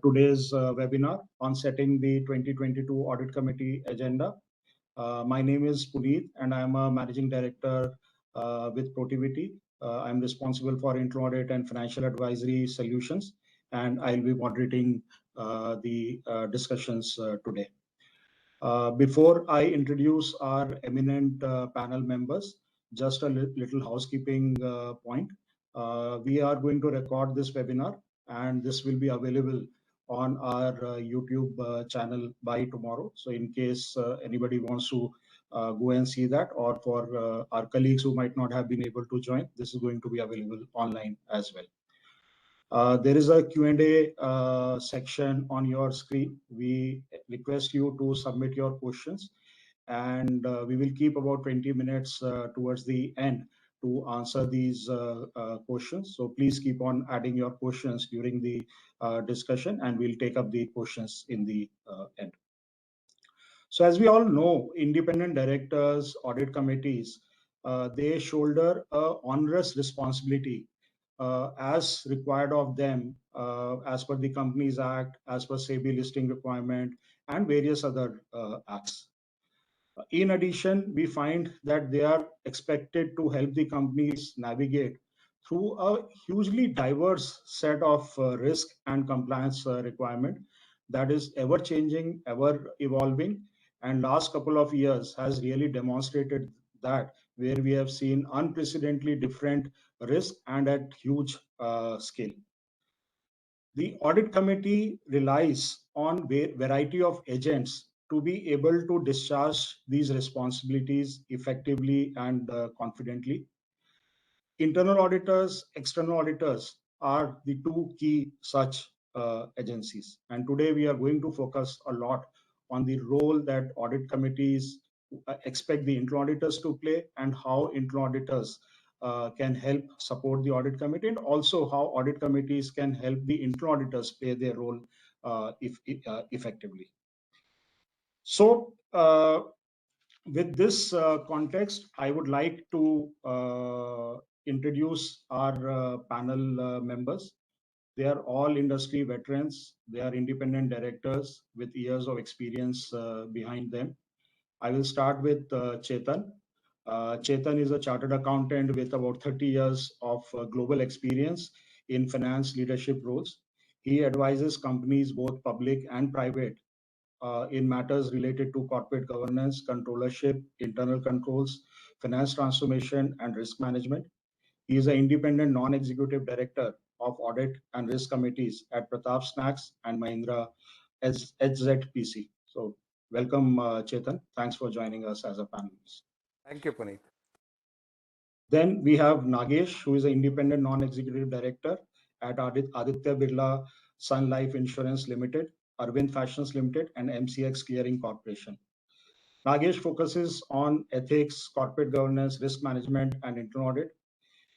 today's webinar on setting the 2022 Audit Committee agenda. My name is Puneet and I'm a Managing Director with Protiviti. I'm responsible for internal audit and financial advisory solutions, and I'll be moderating the discussions today. Before I introduce our eminent panel members, just a little housekeeping point. We are going to record this webinar and this will be available on our YouTube channel by tomorrow. So in case anybody wants to go and see that, or for our colleagues who might not have been able to join, this is going to be available online as well. There is a Q&A section on your screen. We request you to submit your questions, and we will keep about 20 minutes towards the end to answer these questions. So please keep on adding your questions during the discussion, and we'll take up the questions in the end. So as we all know, independent directors, audit committees, they shoulder a onerous responsibility as required of them as per the Companies Act, as per SEBI listing requirement, and various other acts. In addition, we find that they are expected to help the companies navigate through a hugely diverse set of risk and compliance requirement that is ever changing, ever evolving, and last couple of years has really demonstrated that, where we have seen unprecedentedly different risk and at huge scale. The audit committee relies on a variety of agents to be able to discharge these responsibilities effectively and confidently. Internal auditors, external auditors are the two key such agencies. And today we are going to focus a lot on the role that audit committees expect the internal auditors to play, and how internal auditors can help support the audit committee, and also how audit committees can help the internal auditors play their role effectively. So with this context, I would like to introduce our panel members. They are all industry veterans. They are independent directors with years of experience behind them. I will start with Chetan. Chetan is a chartered accountant with about 30 years of global experience in finance leadership roles. He advises companies, both public and private, in matters related to corporate governance, controllership, internal controls, finance transformation, and risk management. He is an independent non-executive director of audit and risk committees at Pratap Snacks and Mahindra HZPC. So welcome, Chetan. Thanks for joining us as a panelist. Thank you, Puneet. Then we have Nagesh, who is an independent non-executive director at Aditya Birla Sun Life Insurance Limited, Arvind Fashions Limited, and MCX Clearing Corporation. Nagesh focuses on ethics, corporate governance, risk management, and internal audit.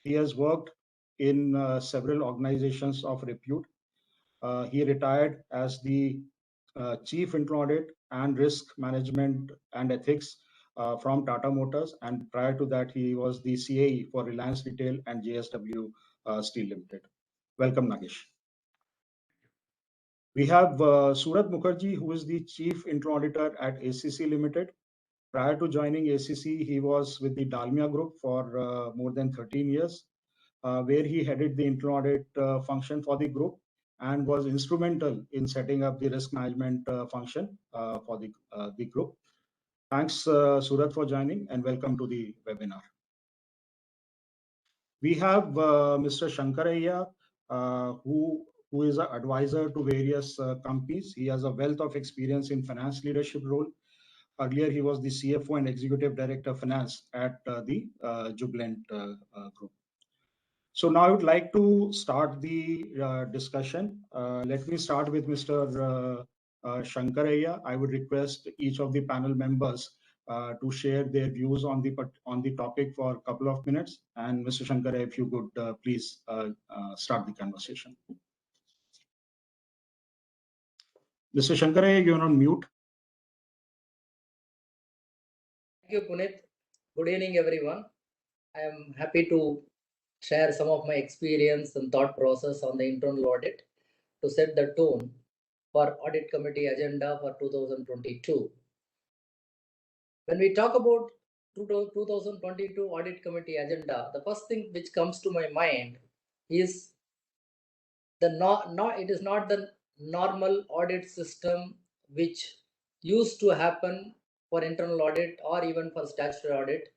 He has worked in several organizations of repute. He retired as the Chief Internal Audit and Risk Management and Ethics from Tata Motors, and prior to that, he was the CAE for Reliance Retail and JSW Steel Limited. Welcome, Nagesh. We have Surat Mukherjee, who is the Chief Internal Auditor at ACC Limited. Prior to joining ACC, he was with the Dalmia Group for more than 13 years, where he headed the internal audit function for the group and was instrumental in setting up the risk management function for the group. Thanks, Surat, for joining, and welcome to the webinar. We have Mr. Shankaraya, who is an advisor to various companies. He has a wealth of experience in finance leadership role. Earlier, he was the CFO and Executive Director of Finance at the Jubilant Group. So now I would like to start the discussion. Let me start with Mr. Shankaraya. I would request each of the panel members to share their views on the topic for a couple of minutes. And Mr. Shankaraya, if you could please start the conversation. Mr. Shankaraya, you're on mute. Thank you, Puneet. Good evening, everyone. I am happy to share some of my experience and thought process on the internal audit. to set the tone for Audit Committee agenda for 2022. When we talk about 2022 Audit Committee agenda, the first thing which comes to my mind is it is not the normal audit system which used to happen for internal audit or even for statutory audit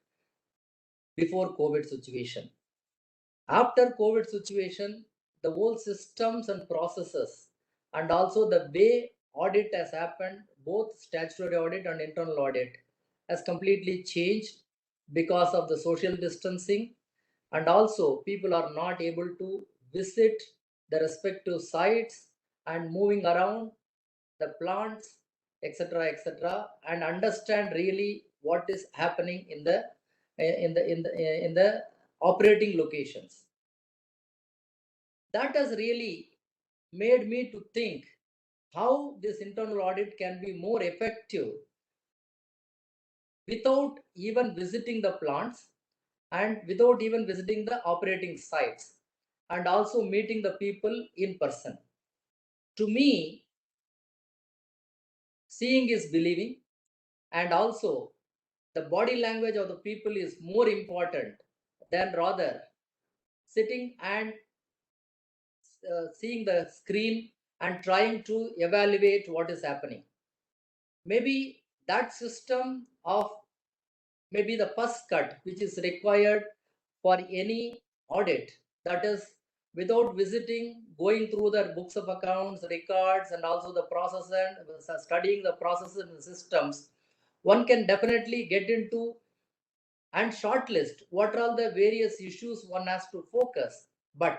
before COVID situation. After COVID situation, the whole systems and processes and also the way audit has happened, both statutory audit and internal audit, has completely changed because of the social distancing, and also people are not able to visit the respective sites and moving around the plants, etc., and understand really what is happening in the operating locations. That has really made me to think how this internal audit can be more effective without even visiting the plants and without even visiting the operating sites and also meeting the people in person. To me, seeing is believing, and also the body language of the people is more important than rather sitting and seeing the screen and trying to evaluate what is happening. Maybe that system of maybe the first cut which is required for any audit, that is without visiting, going through the books of accounts, records, and also the process and studying the processes and systems, one can definitely get into and shortlist what are all the various issues one has to focus. But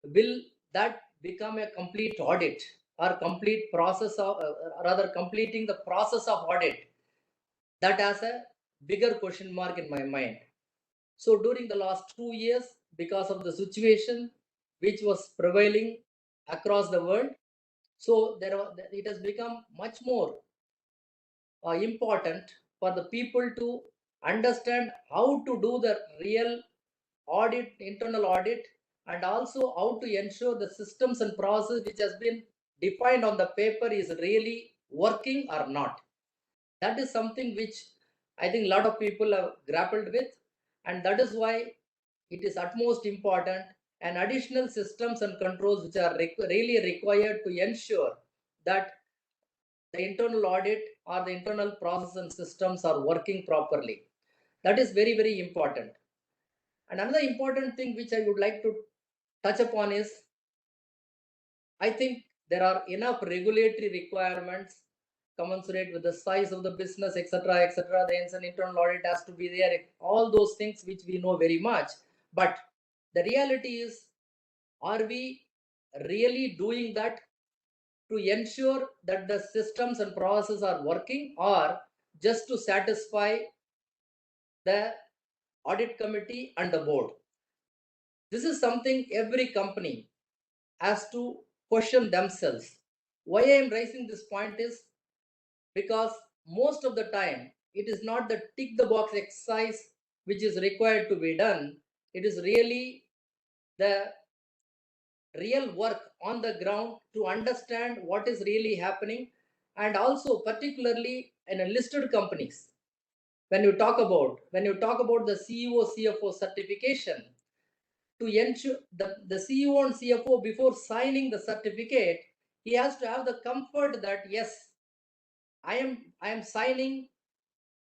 will that become a complete audit or complete process of rather completing the process of audit? That has a bigger question mark in my mind. So during the last 2 years, because of the situation which was prevailing across the world, so it has become much more important for the people to understand how to do the real audit, internal audit, and also how to ensure the systems and process which has been defined on the paper is really working or not. That is something which I think a lot of people have grappled with, and that is why it is utmost important and additional systems and controls which are really required to ensure that the internal audit or the internal process and systems are working properly. That is very, very important. And another important thing which I would like to touch upon is I think there are enough regulatory requirements commensurate with the size of the business, etc., etc. The hence an internal audit has to be there. All those things which we know very much. But the reality is, are we really doing that to ensure that the systems and processes are working, or just to satisfy the audit committee and the board? This is something every company has to question themselves. Why I am raising this point is because most of the time it is not the tick the box exercise which is required to be done. It is really the real work on the ground to understand what is really happening, and also particularly in a listed companies. When you talk about the CEO CFO certification, to ensure the CEO and CFO before signing the certificate, he has to have the comfort that yes, I am signing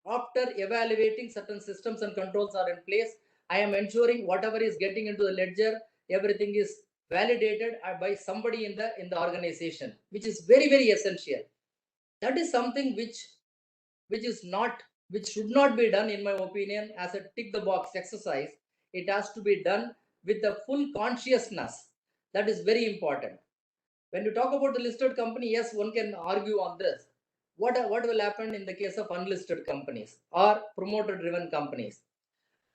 after evaluating certain systems and controls are in place. I am ensuring whatever is getting into the ledger, everything is validated by somebody in the organization, which is very, very essential. That is something which is not which should not be done, in my opinion, as a tick the box exercise. It has to be done with the full consciousness. That is very important. When you talk about the listed company, yes, one can argue on this. What will happen in the case of unlisted companies or promoter driven companies?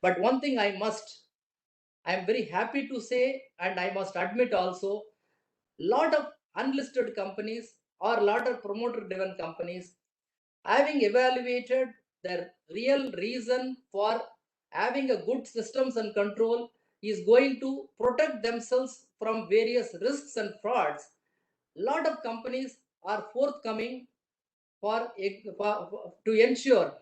But one thing I am very happy to say, and I must admit also, lot of unlisted companies or lot of promoter driven companies, having evaluated the real reason for having a good systems and control, is going to protect themselves from various risks and frauds, lot of companies are forthcoming to ensure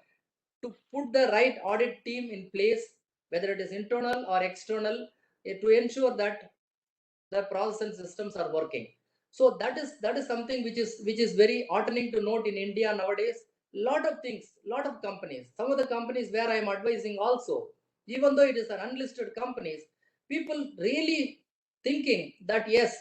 to put the right audit team in place, whether it is internal or external, to ensure that the process and systems are working. So that is something which is very heartening to note in India nowadays. Lot of things, lot of companies, some of the companies where I am advising also, even though it is an unlisted companies, people really thinking that yes,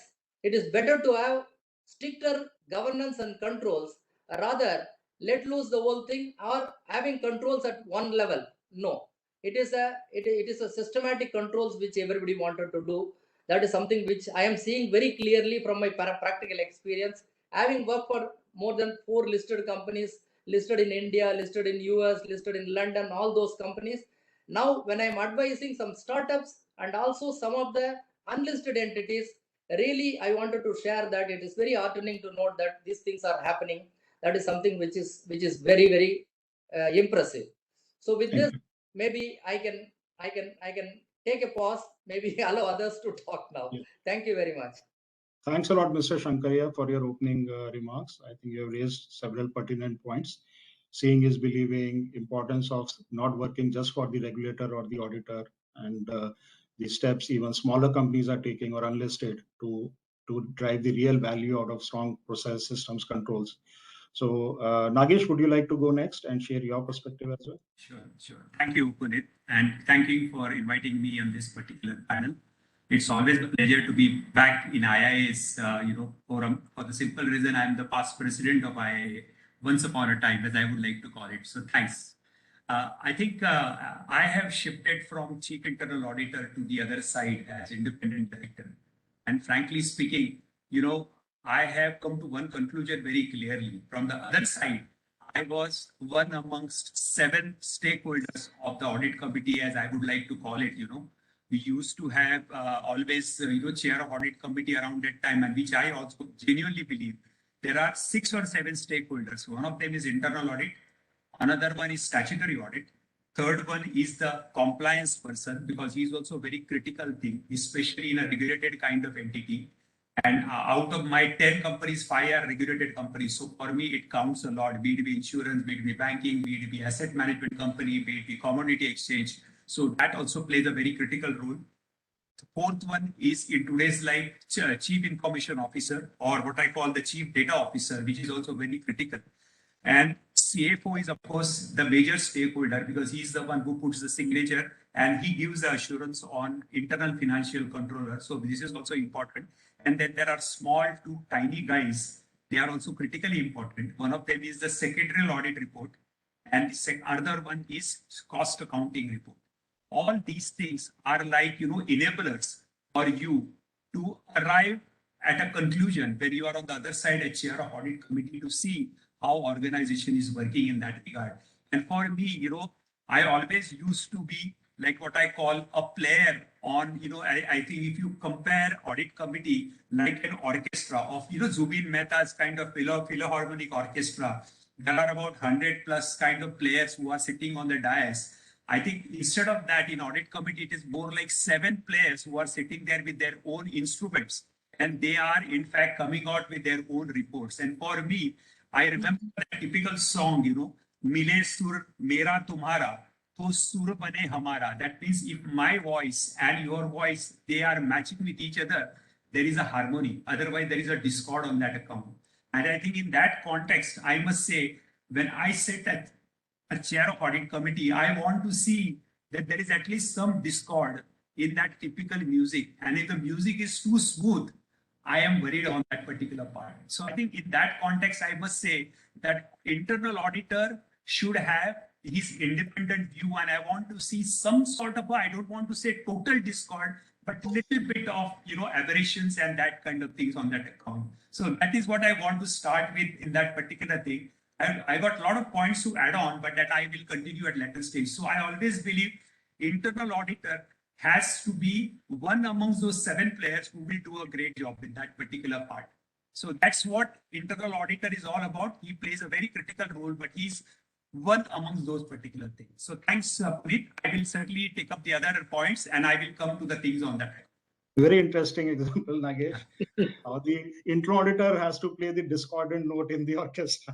it is better to have stricter governance and controls rather let loose the whole thing or having controls at one level. No, it is a systematic controls which everybody wanted to do. That is something which I am seeing very clearly from my practical experience, having worked for more than 4 listed companies, listed in India, listed in US, listed in London, all those companies. Now, when I am advising some startups and also some of the unlisted entities, really I wanted to share that it is very heartening to note that these things are happening. That is something which is very very impressive. So with Thank this, you. maybe I can take a pause, maybe allow others to talk now. Yeah. Thank you very much. Thanks a lot, Mr. Shankaria, for your opening remarks. I think you have raised several pertinent points. Seeing is believing, importance of not working just for the regulator or the auditor, and the steps even smaller companies are taking or unlisted to drive the real value out of strong process systems controls. So, Nagesh, would you like to go next and share your perspective as well? Sure. Thank you, Puneet, and thank you for inviting me on this particular panel. It's always a pleasure to be back in IIA's, forum. For the simple reason, I'm the past president of IIA once upon a time, as I would like to call it. So thanks. I think I have shifted from chief internal auditor to the other side as independent director. And frankly speaking, I have come to one conclusion very clearly. From the other side, I was one amongst 7 stakeholders of the audit committee, as I would like to call it. We used to have always, chair of audit committee around that time, and which I also genuinely believe there are 6 or 7 stakeholders. One of them is internal audit. Another one is statutory audit. Third one is the compliance person, because he's also a very critical thing, especially in a regulated kind of entity. And out of my 10 companies, 5 are regulated companies. So for me, it counts a lot, be it be insurance, be it be banking, be it be asset management company, be it be commodity exchange. So that also plays a very critical role. The fourth one is in today's life, chief information officer, or what I call the chief data officer, which is also very critical. And CFO is, of course, the major stakeholder because he's the one who puts the signature and he gives the assurance on internal financial controller. So this is also important. And then there are small 2 tiny guys. They are also critically important. One of them is the secretarial audit report, and the other one is cost accounting report. All these things are like, enablers for you to arrive at a conclusion when you are on the other side, a chair of audit committee, to see how organization is working in that regard. And for me, I always used to be like what I call a player on, I think if you compare audit committee like an orchestra of, Zubin Mehta's kind of philharmonic orchestra, there are about 100 plus kind of players who are sitting on the dais. I think instead of that, in audit committee, it is more like 7 players who are sitting there with their own instruments, and they are in fact coming out with their own reports. And for me, I remember a typical song, Mile Sur Mera Tumhara, To Sur Bane Hamara. That means if my voice and your voice, they are matching with each other, there is a harmony. Otherwise, there is a discord on that account. And I think in that context, I must say, when I sit at a chair of audit committee, I want to see that there is at least some discord in that typical music. And if the music is too smooth, I am worried on that particular part. So I think in that context, I must say that internal auditor should have his independent view, and I want to see some sort of, I don't want to say total discord, but little bit of, aberrations and that kind of things on that account. So that is what I want to start with in that particular thing. I got a lot of points to add on, but that I will continue at later stage. So I always believe internal auditor has to be one amongst those 7 players who will do a great job in that particular part. So that's what internal auditor is all about. He plays a very critical role, but he's one amongst those particular things. So thanks, Puneet. I will certainly take up the other points and I will come to the things on that. Very interesting example, Nagesh. The intro auditor has to play the discordant note in the orchestra.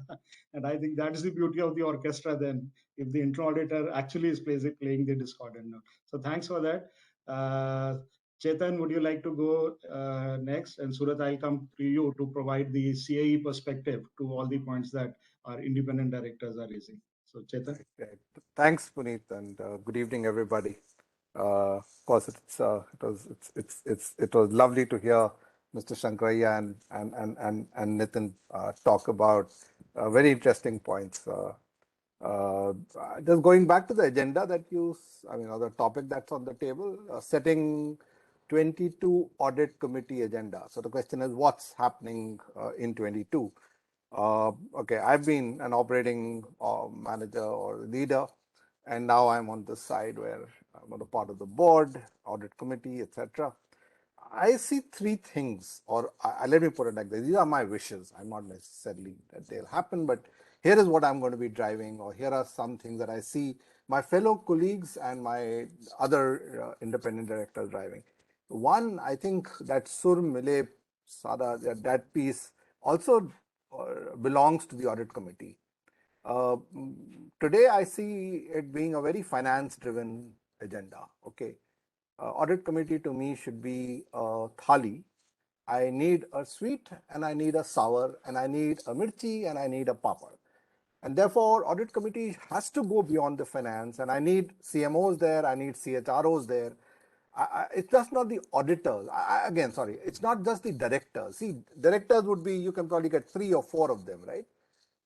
And I think that's the beauty of the orchestra then, if the intro auditor actually is playing the discordant note. So thanks for that. Chetan, would you like to go next? And Surat, I'll come to you to provide the CAE perspective to all the points that our independent directors are raising. So Chetan. Right. Thanks, Puneet, and good evening, everybody. Of course, it was lovely to hear Mr. Shankaraya and Nitin talk about very interesting points. Uh, just going back to the agenda or the topic that's on the table, setting 22 audit committee agenda. So the question is, what's happening in 22? Okay, I've been an operating manager or leader, and now I'm on this side where I'm on the part of the board, audit committee, etc. I see three things, or let me put it like this. These are my wishes. I'm not necessarily that they'll happen, but here is what I'm going to be driving, or here are some things that I see my fellow colleagues and my other independent directors driving. One, I think that Sur Mile Sada, that piece also belongs to the audit committee. Today, I see it being a very finance-driven agenda. Okay, audit committee to me should be a thali. I need a sweet and I need a sour and I need a mirchi and I need a papad. And therefore, audit committee has to go beyond the finance, and I need CMOs there, I need CHROs there. It's just not the auditors. Again, sorry, it's not just the directors. See, directors would be, you can probably get 3 or 4 of them, right?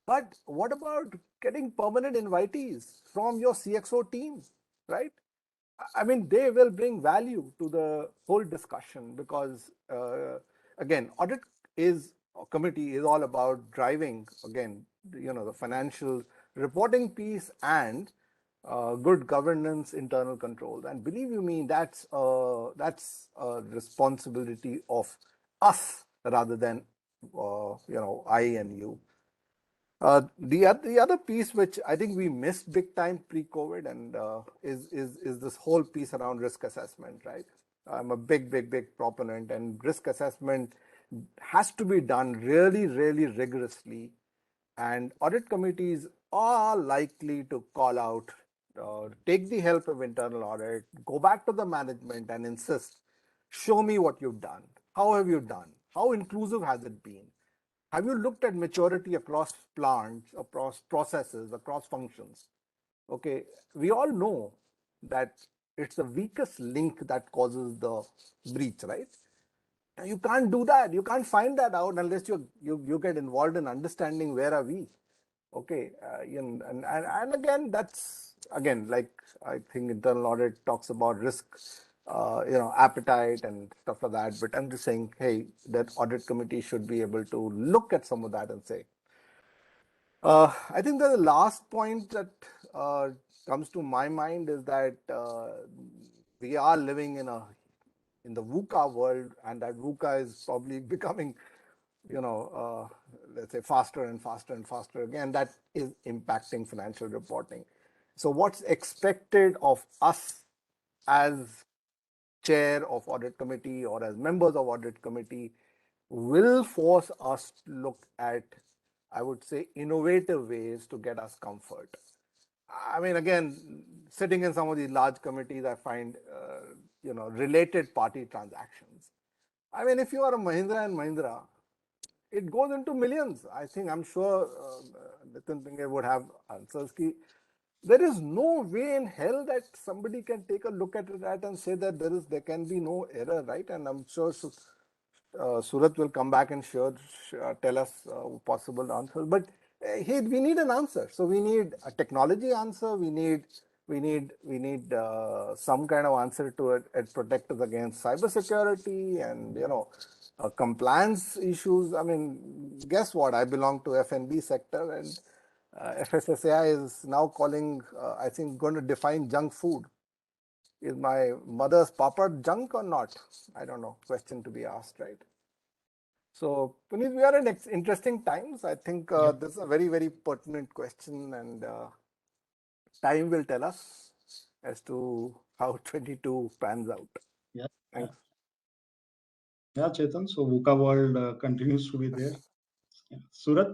But what about getting permanent invitees from your CXO team, right? I mean, they will bring value to the whole discussion because, again, audit is committee is all about driving, again, the financial reporting piece and good governance, internal controls. And believe you me, that's a responsibility of us rather than I and you. The other piece which I think we missed big time pre-COVID and is this whole piece around risk assessment, right? I'm a big proponent, and risk assessment has to be done really rigorously, and audit committees are likely to call out, take the help of internal audit, go back to the management and insist, show me what you've done. How have you done? How inclusive has it been? Have you looked at maturity across plants, across processes, across functions? Okay, we all know that it's the weakest link that causes the breach, right? You can't do that. You can't find that out unless you get involved in understanding where are we. Okay, and again, that's again, like I think internal audit talks about risk, appetite and stuff like that. But I'm just saying, hey, that audit committee should be able to look at some of that and say. I think the last point that comes to my mind is that we are living in the VUCA world, and that VUCA is probably becoming let's say faster and faster. Again, that is impacting financial reporting. So what's expected of us as chair of audit committee or as members of audit committee will force us to look at, I would say, innovative ways to get us comfort. I mean, again, sitting in some of these large committees, I find, related party transactions. I mean, if you are a Mahindra and Mahindra, it goes into millions. I'm sure Nitin Pinge would have answers. There is no way in hell that somebody can take a look at that and say that there can be no error, right? And I'm sure Surat will come back and tell us possible answers. But we need an answer. So we need a technology answer. We need some kind of answer to it and protect us against cybersecurity and compliance issues. I mean, guess what? I belong to F&B sector, and FSSAI is now calling, I think, going to define junk food. Is my mother's papad junk or not? I don't know. Question to be asked, right? So, Puneet, we are in interesting times. I think this is a very pertinent question, and time will tell us as to how 22 pans out. Yeah. Thanks. Yeah, Chetan. So VUCA world continues to be there. Yeah. Surat.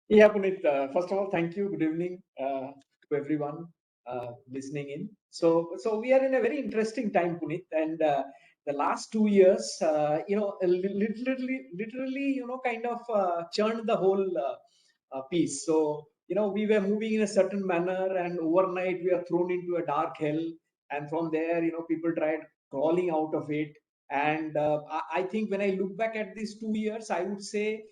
Yeah, Puneet. First of all, thank you. Good evening to everyone listening in. So we are in a very interesting time, Puneet, and the last 2 years, literally, kind of churned the whole piece. So we were moving in a certain manner, and overnight we are thrown into a dark hell, and from there, people tried crawling out of it. And I think when I look back at these 2 years, I would say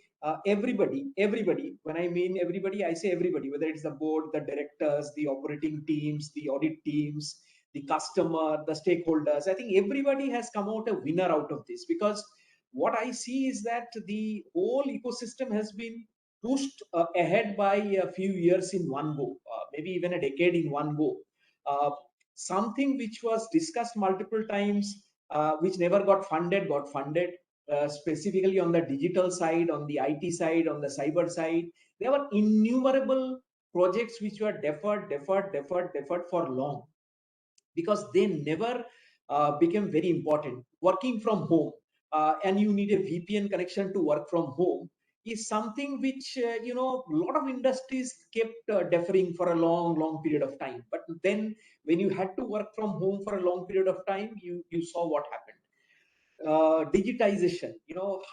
everybody, when I mean everybody, I say everybody, whether it's the board, the directors, the operating teams, the audit teams, the customer, the stakeholders, I think everybody has come out a winner out of this, because what I see is that the whole ecosystem has been pushed ahead by a few years in one go, maybe even a decade in one go. Something which was discussed multiple times, which never got funded, specifically on the digital side, on the IT side, on the cyber side. There were innumerable projects which were deferred for long, because they never became very important. Working from home, and you need a VPN connection to work from home, is something which a lot of industries kept deferring for a long period of time. But then when you had to work from home for a long period of time, you saw what happened. Digitization,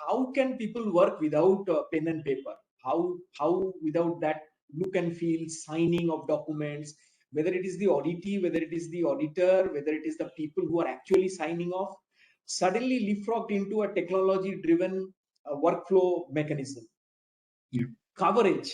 how can people work without pen and paper? How without that look and feel signing of documents, whether it is the auditee, whether it is the auditor, whether it is the people who are actually signing off, suddenly leapfrogged into a technology driven workflow mechanism. Coverage,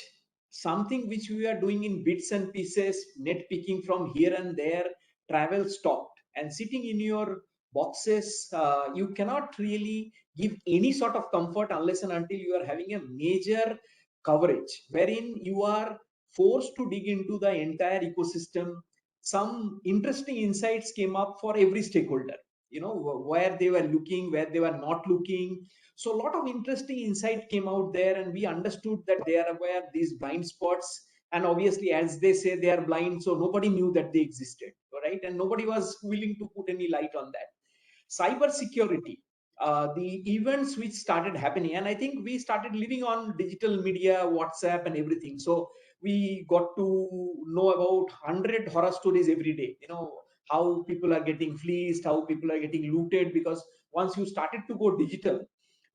something which we are doing in bits and pieces, net picking from here and there, travel stopped, and sitting in your boxes, you cannot really give any sort of comfort unless and until you are having a major coverage wherein you are forced to dig into the entire ecosystem. Some interesting insights came up for every stakeholder, where they were looking, where they were not looking. So a lot of interesting insight came out there, and we understood that there were these blind spots. And obviously, as they say, they are blind, so nobody knew that they existed, right? And nobody was willing to put any light on that. Cyber security, the events which started happening, and I think we started living on digital media, WhatsApp, and everything. So we got to know about 100 horror stories every day. How people are getting fleeced, how people are getting looted, because once you started to go digital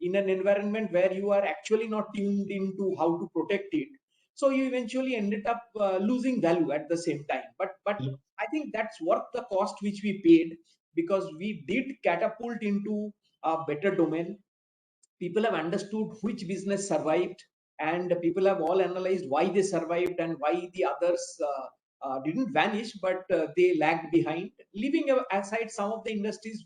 in an environment where you are actually not tuned into how to protect it, so you eventually ended up losing value at the same time. But I think that's worth the cost which we paid, because we did catapult into a better domain. People have understood which business survived, and people have all analyzed why they survived and why the others didn't vanish, but they lagged behind, leaving aside some of the industries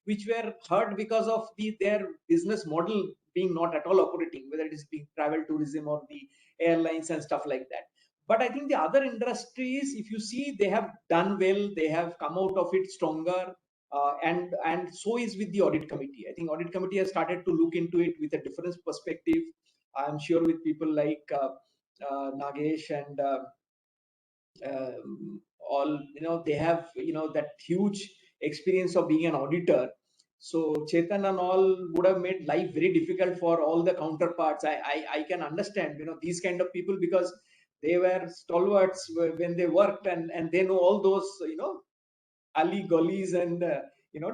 which were hurt because of their business model being not at all operating, whether it is being travel tourism or the airlines and stuff like that. But I think the other industries, if you see, they have done well, they have come out of it stronger. And so is with the audit committee. I think audit committee has started to look into it with a different perspective. I'm sure with people like Nagesh and all, they have that huge experience of being an auditor. So Chetan and all would have made life very difficult for all the counterparts. I can understand these kind of people, because they were stalwarts when they worked, and they know all those alley gullies and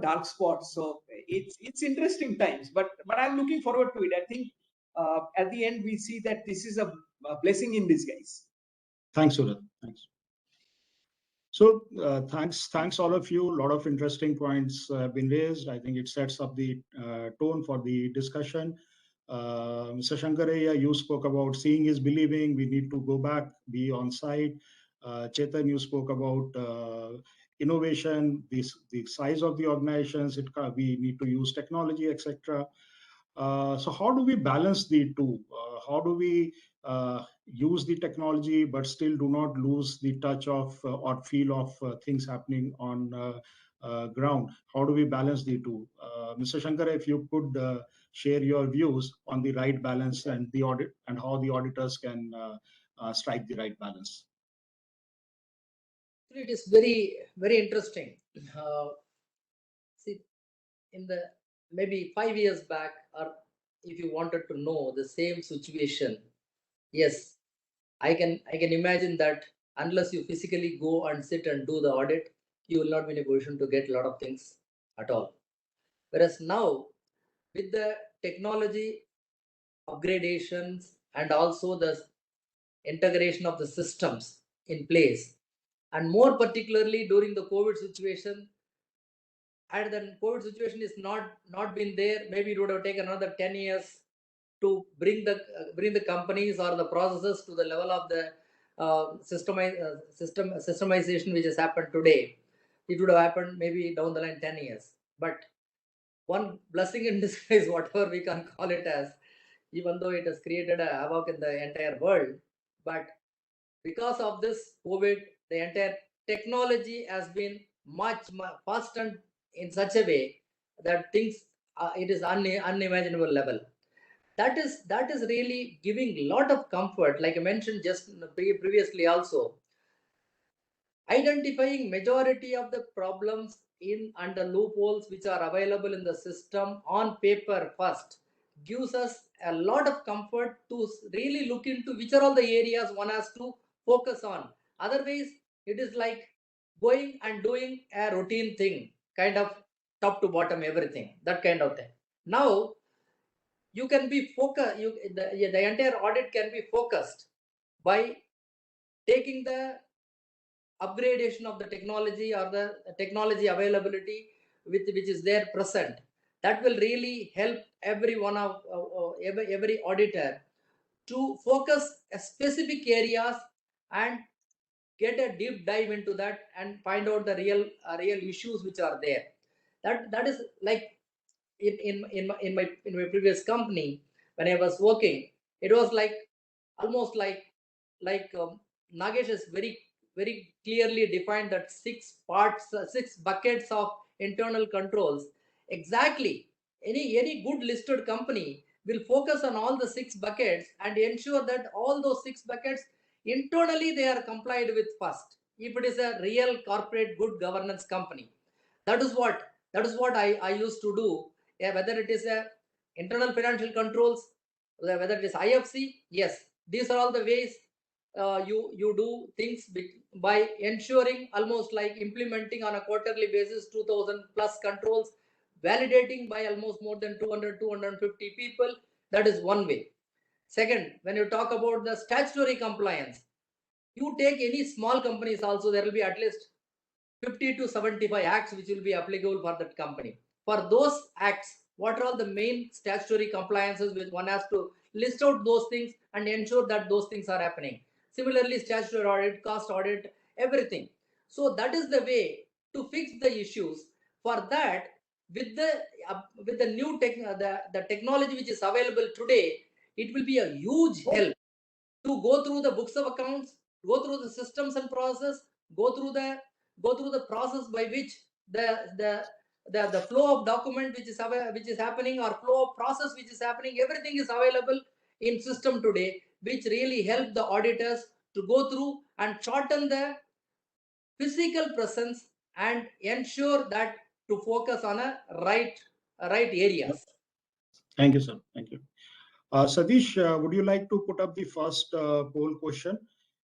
dark spots. So it's interesting times, but I'm looking forward to it. I think at the end we see that this is a blessing in disguise. Thanks, Surat. Thanks. So thanks all of you. A lot of interesting points have been raised. I think it sets up the tone for the discussion. Mr. Shankaraya, you spoke about seeing is believing. We need to go back, be on site. Chetan, you spoke about innovation, the size of the organizations. We need to use technology, etc. So how do we balance the two? How do we use the technology but still do not lose the touch of or feel of things happening on ground? How do we balance the two? Mr. Shankar, if you could share your views on the right balance and the audit and how the auditors can strike the right balance. It is very interesting. See, in the maybe 5 years back, or if you wanted to know the same situation, yes, I can imagine that unless you physically go and sit and do the audit, you will not be in a position to get a lot of things at all. Whereas now, with the technology upgradations and also the integration of the systems in place, and more particularly during the COVID situation, had the COVID situation is not been there, maybe it would have taken another 10 years to bring the companies or the processes to the level of the systemization which has happened today. It would have happened maybe down the line 10 years. But one blessing in disguise, whatever we can call it as, even though it has created a havoc in the entire world, but because of this COVID, the entire technology has been much faster in such a way that things it is unimaginable level. That is really giving a lot of comfort. Like I mentioned just previously also, identifying majority of the problems in and the loopholes which are available in the system on paper first gives us a lot of comfort to really look into which are all the areas one has to focus on. Otherwise, it is like going and doing a routine thing, kind of top to bottom everything, that kind of thing. Now you can be focused. The entire audit can be focused by taking the upgradation of the technology or the technology availability with which is there present. That will really help every one of every auditor to focus a specific areas and get a deep dive into that and find out the real issues which are there. That is like in my previous company when I was working, it was like almost like Nagesh has very clearly defined that six parts, six buckets of internal controls. Exactly, any good listed company will focus on all the six buckets and ensure that all those six buckets internally they are complied with first. If it is a real corporate good governance company, that is what I used to do. Yeah, whether it is a internal financial controls, whether it is IFC, yes, these are all the ways you do things by ensuring almost like implementing on a quarterly basis 2000 plus controls, validating by almost more than 200-250 people. That is one way. Second, when you talk about the statutory compliance, you take any small companies also, there will be at least 50 to 75 acts which will be applicable for that company. For those acts, what are all the main statutory compliances which one has to list out those things and ensure that those things are happening. Similarly, statutory audit, cost audit, everything. So that is the way to fix the issues. For that, with the new the technology which is available today, it will be a huge help to go through the books of accounts, go through the systems and process, go through the process by which the flow of document which is happening, or flow of process which is happening, everything is available in system today, which really help the auditors to go through and shorten the physical presence and ensure that to focus on a right areas. Thank you, sir. Thank you. Satish, would you like to put up the first poll question?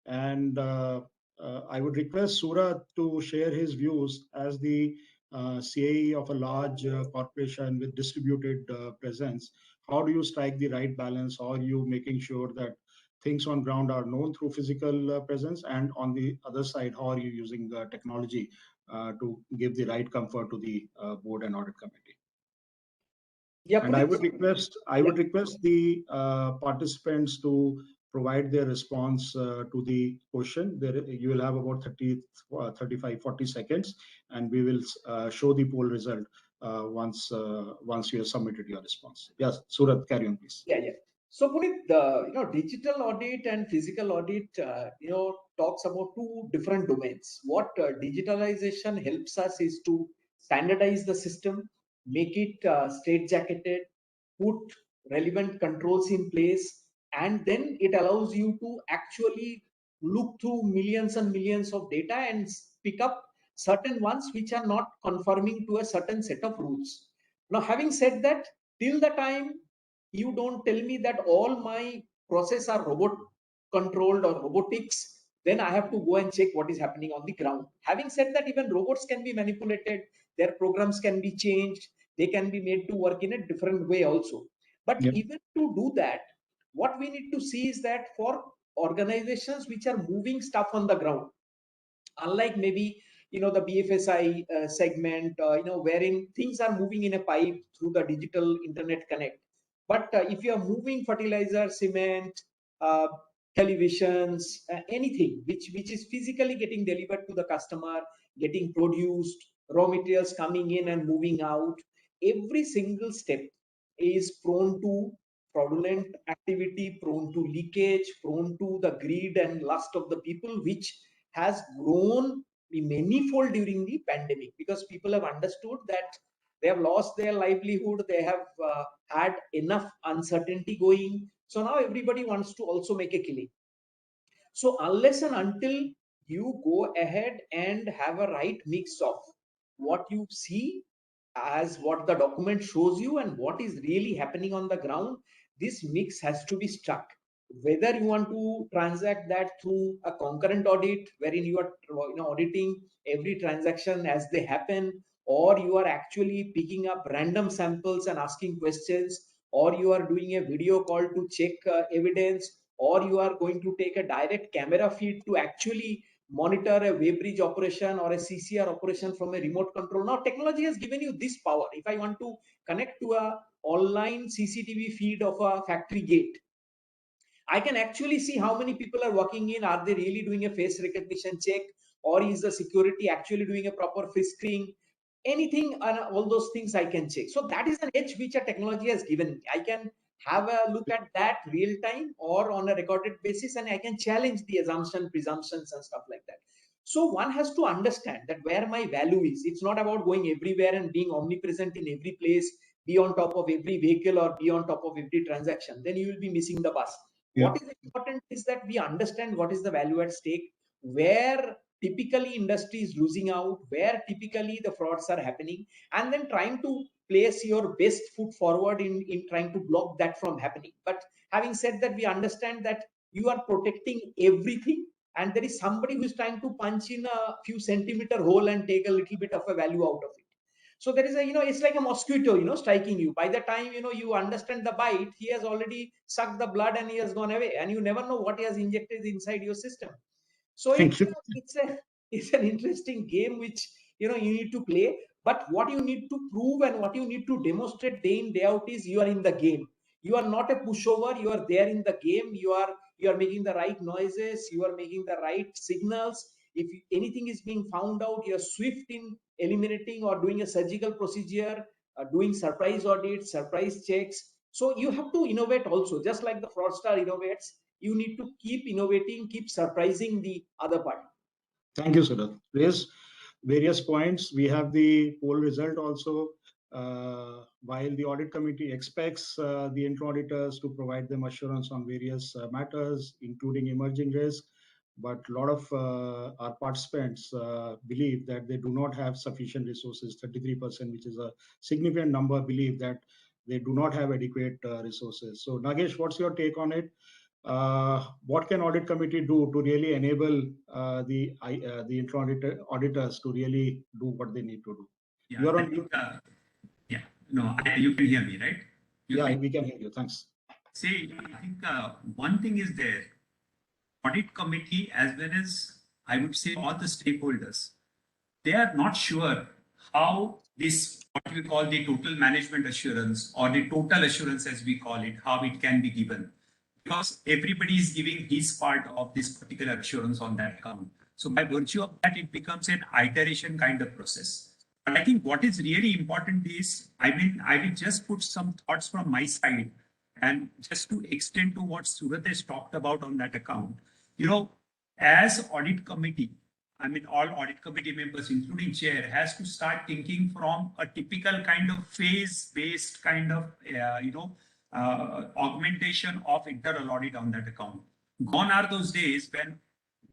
And I would request Surat to share his views as the CAE of a large corporation with distributed presence. How do you strike the right balance? How are you making sure that things on ground are known through physical presence? And on the other side, how are you using technology to give the right comfort to the board and audit committee? Yeah, And I would request the participants to provide their response to the question. There you will have about 30, 35, 40 seconds, and we will show the poll result once you have submitted your response. Yes, Surat, carry on, please. Yeah. So Puneet, the digital audit and physical audit talks about two different domains. What digitalization helps us is to standardize the system, make it straitjacketed, put relevant controls in place, and then it allows you to actually look through millions and millions of data and pick up certain ones which are not conforming to a certain set of rules. Now, having said that, till the time you don't tell me that all my process are robot controlled or robotics, then I have to go and check what is happening on the ground. Having said that, even robots can be manipulated, their programs can be changed, they can be made to work in a different way also. But Yeah. even to do that, what we need to see is that for organizations which are moving stuff on the ground, unlike maybe the BFSI segment, wherein things are moving in a pipe through the digital internet connect. But if you are moving fertilizer, cement, uh, televisions, anything which is physically getting delivered to the customer, getting produced, raw materials coming in and moving out, every single step is prone to fraudulent activity, prone to leakage, prone to the greed and lust of the people, which has grown manyfold during the pandemic, because people have understood that they have lost their livelihood, they have had enough uncertainty going, so now everybody wants to also make a killing. So unless and until you go ahead and have a right mix of what you see as what the document shows you and what is really happening on the ground, this mix has to be struck. Whether you want to transact that through a concurrent audit, wherein you are auditing every transaction as they happen, or you are actually picking up random samples and asking questions, or you are doing a video call to check evidence, or you are going to take a direct camera feed to actually monitor a weighbridge operation or a CCR operation from a remote control. Now technology has given you this power. If I want to connect to a online CCTV feed of a factory gate, I can actually see how many people are walking in. Are they really doing a face recognition check, or is the security actually doing a proper frisking? Anything, all those things I can check. So that is an edge which a technology has given me. I can have a look at that real time or on a recorded basis, and I can challenge the assumption, presumptions, and stuff like that. So one has to understand that where my value is. It's not about going everywhere and being omnipresent in every place, be on top of every vehicle or be on top of every transaction. Then you will be missing the bus. Yeah. What is important is that we understand what is the value at stake, where typically industry is losing out, where typically the frauds are happening, and then trying to place your best foot forward in trying to block that from happening. But having said that, we understand that you are protecting everything, and there is somebody who is trying to punch in a few centimeter hole and take a little bit of a value out of it. So there is a, it's like a mosquito, striking you. By the time, you understand the bite, he has already sucked the blood and he has gone away, and you never know what he has injected inside your system. So Thank you. it's an interesting game which you need to play. But what you need to prove and what you need to demonstrate day in day out is you are in the game. You are not a pushover. You are there in the game. You are making the right noises. You are making the right signals. If anything is being found out, you are swift in eliminating or doing a surgical procedure, doing surprise audits, surprise checks. So you have to innovate also, just like the fraudster innovates. You need to keep innovating, keep surprising the other party. Thank you, Sudhir. Raise various points. We have the poll result also. While the audit committee expects the internal auditors to provide them assurance on various matters, including emerging risk, but a lot of our participants believe that they do not have sufficient resources. 33%, which is a significant number, believe that they do not have adequate resources. So, Nagesh, what's your take on it? What can audit committee do to really enable the internal auditors to really do what they need to do? Yeah, You are on mute. yeah. No, you can hear me, right? We can hear you. Thanks. See, I think one thing is there. Audit committee, as well as I would say all the stakeholders, they are not sure how this, what we call the total management assurance or the total assurance as we call it, how it can be given. Because everybody is giving his part of this particular assurance on that account. So by virtue of that, it becomes an iteration kind of process. But I think what is really important is, I will just put some thoughts from my side and just to extend to what Surat has talked about on that account. As audit committee, all audit committee members, including chair, has to start thinking from a typical kind of phase-based kind of, augmentation of internal audit on that account. Gone are those days when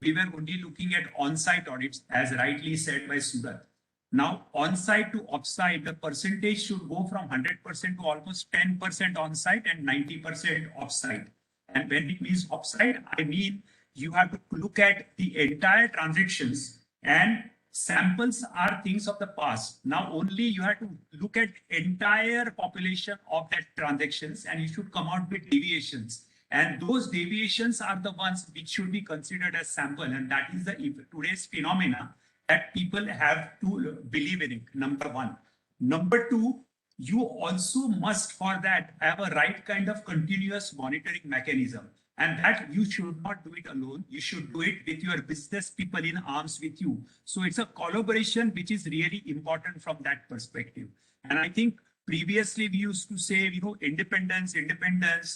we were only looking at on-site audits, as rightly said by Surat. Now, on-site to off-site, the percentage should go from 100% to almost 10% on-site and 90% off-site. And when it means off-site, I mean you have to look at the entire transactions, and samples are things of the past. Now only you have to look at entire population of that transactions, and you should come out with deviations. And those deviations are the ones which should be considered as sample. And that is the today's phenomena that people have to believe in it, number one. Number two, you also must for that have a right kind of continuous monitoring mechanism. And that you should not do it alone. You should do it with your business people in arms with you. So it's a collaboration which is really important from that perspective. And I think previously we used to say, independence.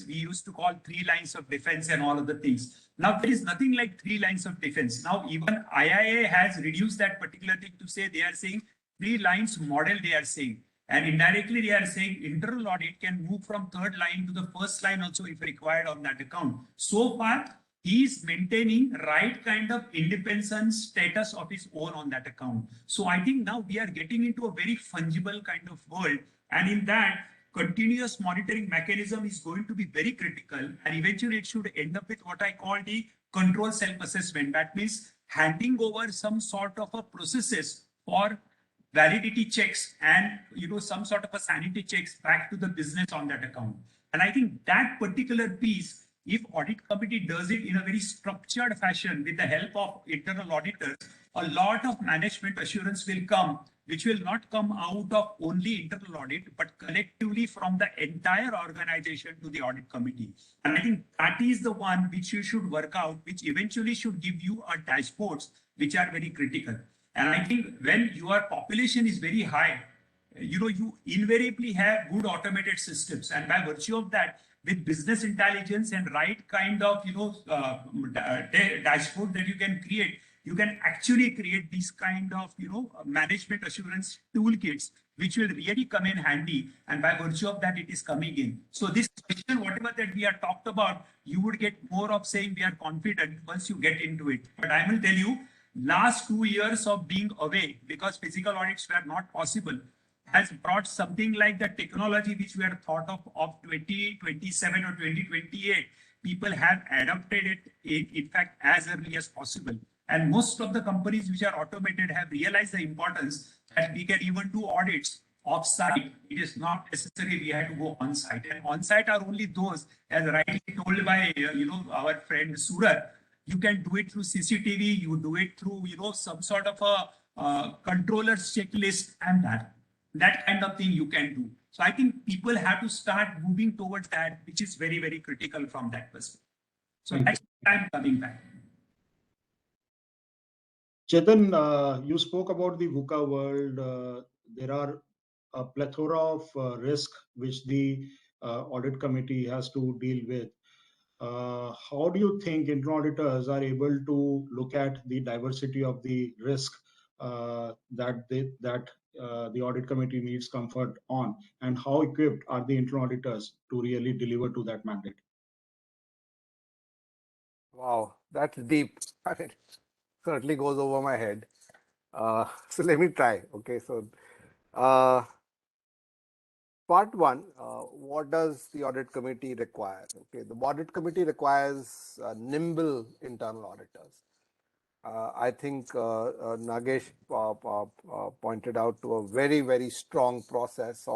We used to call 3 lines of defense and all of the things. Now there is nothing like 3 lines of defense. Now even IIA has reduced that particular thing to say they are saying 3 lines model they are saying. And indirectly, they are saying internal audit can move from 3rd line to the 1st line also if required on that account. So far, he is maintaining right kind of independence status of his own on that account. So I think now we are getting into a very fungible kind of world. And in that, continuous monitoring mechanism is going to be very critical. And eventually, it should end up with what I call the control self-assessment. That means handing over some sort of a processes for validity checks and some sort of a sanity checks back to the business on that account. And I think that particular piece, if audit committee does it in a very structured fashion with the help of internal auditors, a lot of management assurance will come, which will not come out of only internal audit, but collectively from the entire organization to the audit committee. And I think that is the one which you should work out, which eventually should give you a dashboards which are very critical. And I think when your population is very high, you invariably have good automated systems. And by virtue of that, with business intelligence and right kind of, dashboard that you can create, you can actually create these kind of, management assurance toolkits, which will really come in handy. And by virtue of that, it is coming in. So this question, whatever that we have talked about, you would get more of saying we are confident once you get into it. But I will tell you, last 2 years of being away because physical audits were not possible has brought something like the technology which we had thought of 2027 or 2028. People have adopted it in fact as early as possible. And most of the companies which are automated have realized the importance that we can even do audits off-site. It is not necessary we have to go on-site. And on-site are only those, as rightly told by our friend Surat, you can do it through CCTV, you do it through, some sort of a controller's checklist, and that kind of thing you can do. So I think people have to start moving towards that, which is very, very critical from that perspective. So next time coming back. Chetan, you spoke about the VUCA world. There are a plethora of risk which the audit committee has to deal with. How do you think internal auditors are able to look at the diversity of the risk that the audit committee needs comfort on, and how equipped are the internal auditors to really deliver to that mandate? Wow, that's deep. I mean, certainly goes over my head. So let me try. Okay, so part one, what does the audit committee require? Okay, the audit committee requires nimble internal auditors. I think Nagesh pointed out to a very, very strong process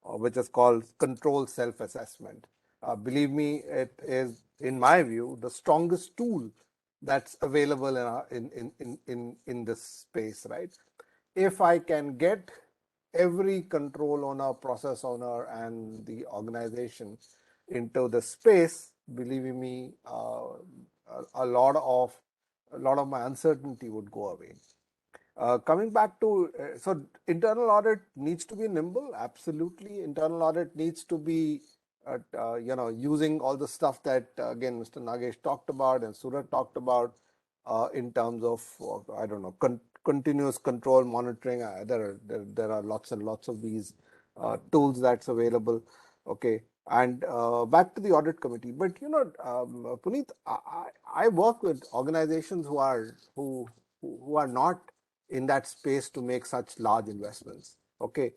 which is called control self-assessment. Believe me, it is, in my view, the strongest tool that's available in this space, right? If I can get every control owner, process owner, and the organization into the space, believe me, a lot of my uncertainty would go away. Coming back to, so internal audit needs to be nimble. Absolutely. Internal audit needs to be, using all the stuff that, again, Mr. Nagesh talked about and Surat talked about in terms of, continuous control monitoring. There are lots and lots of these tools that's available. Okay. And back to the audit committee. But, Puneet, I work with organizations who are not in that space to make such large investments. Okay.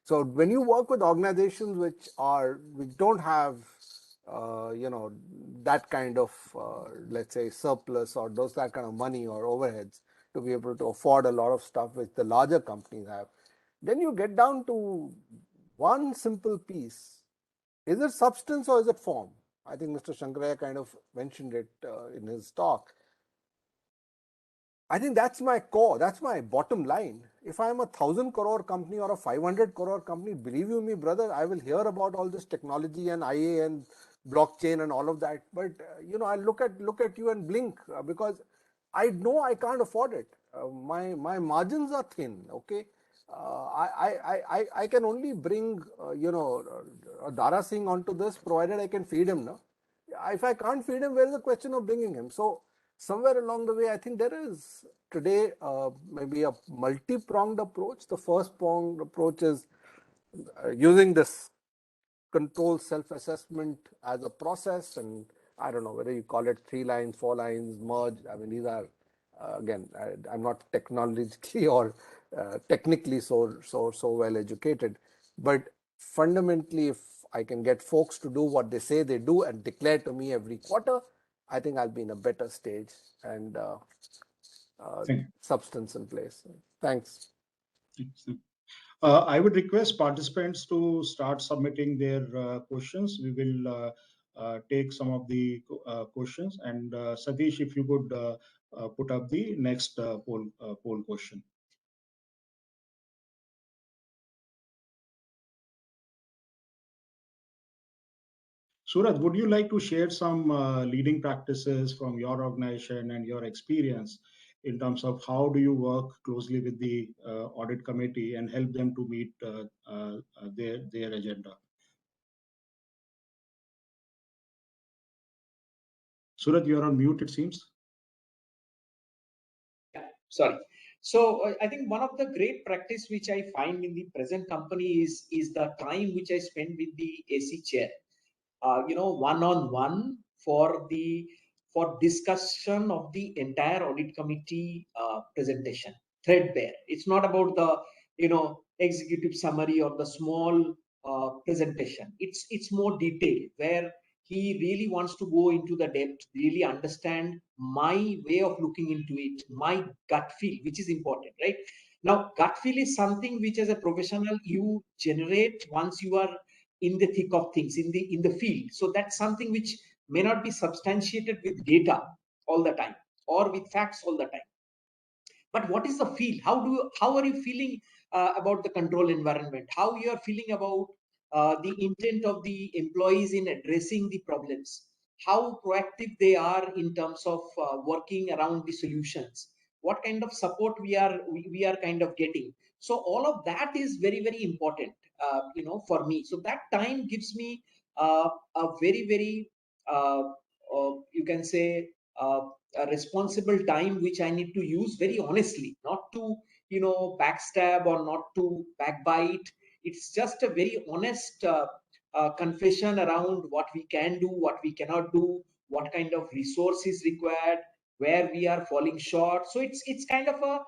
So when you work with organizations which don't have, that kind of, let's say, surplus or that kind of money or overheads to be able to afford a lot of stuff which the larger companies have, then you get down to one simple piece. Is it substance or is it form? I think Mr. Shankaraya kind of mentioned it in his talk. I think that's my core, that's my bottom line. If I'm a 1,000 crore company or a 500 crore company, believe you me, brother, I will hear about all this technology and IA and blockchain and all of that. But I look at you and blink because I know I can't afford it. My margins are thin. Okay, I can only bring Dara Singh onto this provided I can feed him. No, if I can't feed him, where is the question of bringing him? So somewhere along the way, I think there is today maybe a multi-pronged approach. The first pronged approach is using this control self-assessment as a process, and I don't know whether you call it 3 lines, 4 lines, merge. I mean, these are again, I'm not technologically or technically so well educated, but fundamentally, if I can get folks to do what they say they do and declare to me every quarter, I think I'll be in a better stage and substance in place. Thanks. I would request participants to start submitting their questions. We will take some of the questions. And Satish, if you could put up the next poll question. Surat, would you like to share some leading practices from your organization and your experience in terms of how do you work closely with the audit committee and help them to meet their agenda? Surat, you are on mute, it seems. Yeah, sorry. So I think one of the great practice which I find in the present company is the time which I spend with the AC chair. One-on-one for discussion of the entire audit committee presentation, threadbare. It's not about the executive summary or the small presentation. It's more detailed, where he really wants to go into the depth, really understand my way of looking into it, my gut feel, which is important, right? Now, gut feel is something which as a professional you generate once you are in the thick of things, in the field. So that's something which may not be substantiated with data all the time or with facts all the time. But what is the feel? How are you feeling about the control environment? How you are feeling about the intent of the employees in addressing the problems? How proactive they are in terms of working around the solutions? What kind of support we are kind of getting? So all of that is very, very important, for me. So that time gives me a very, very you can say a responsible time which I need to use very honestly, not to backstab or not to backbite. It's just a very honest confession around what we can do, what we cannot do, what kind of resource is required, where we are falling short. So it's kind of a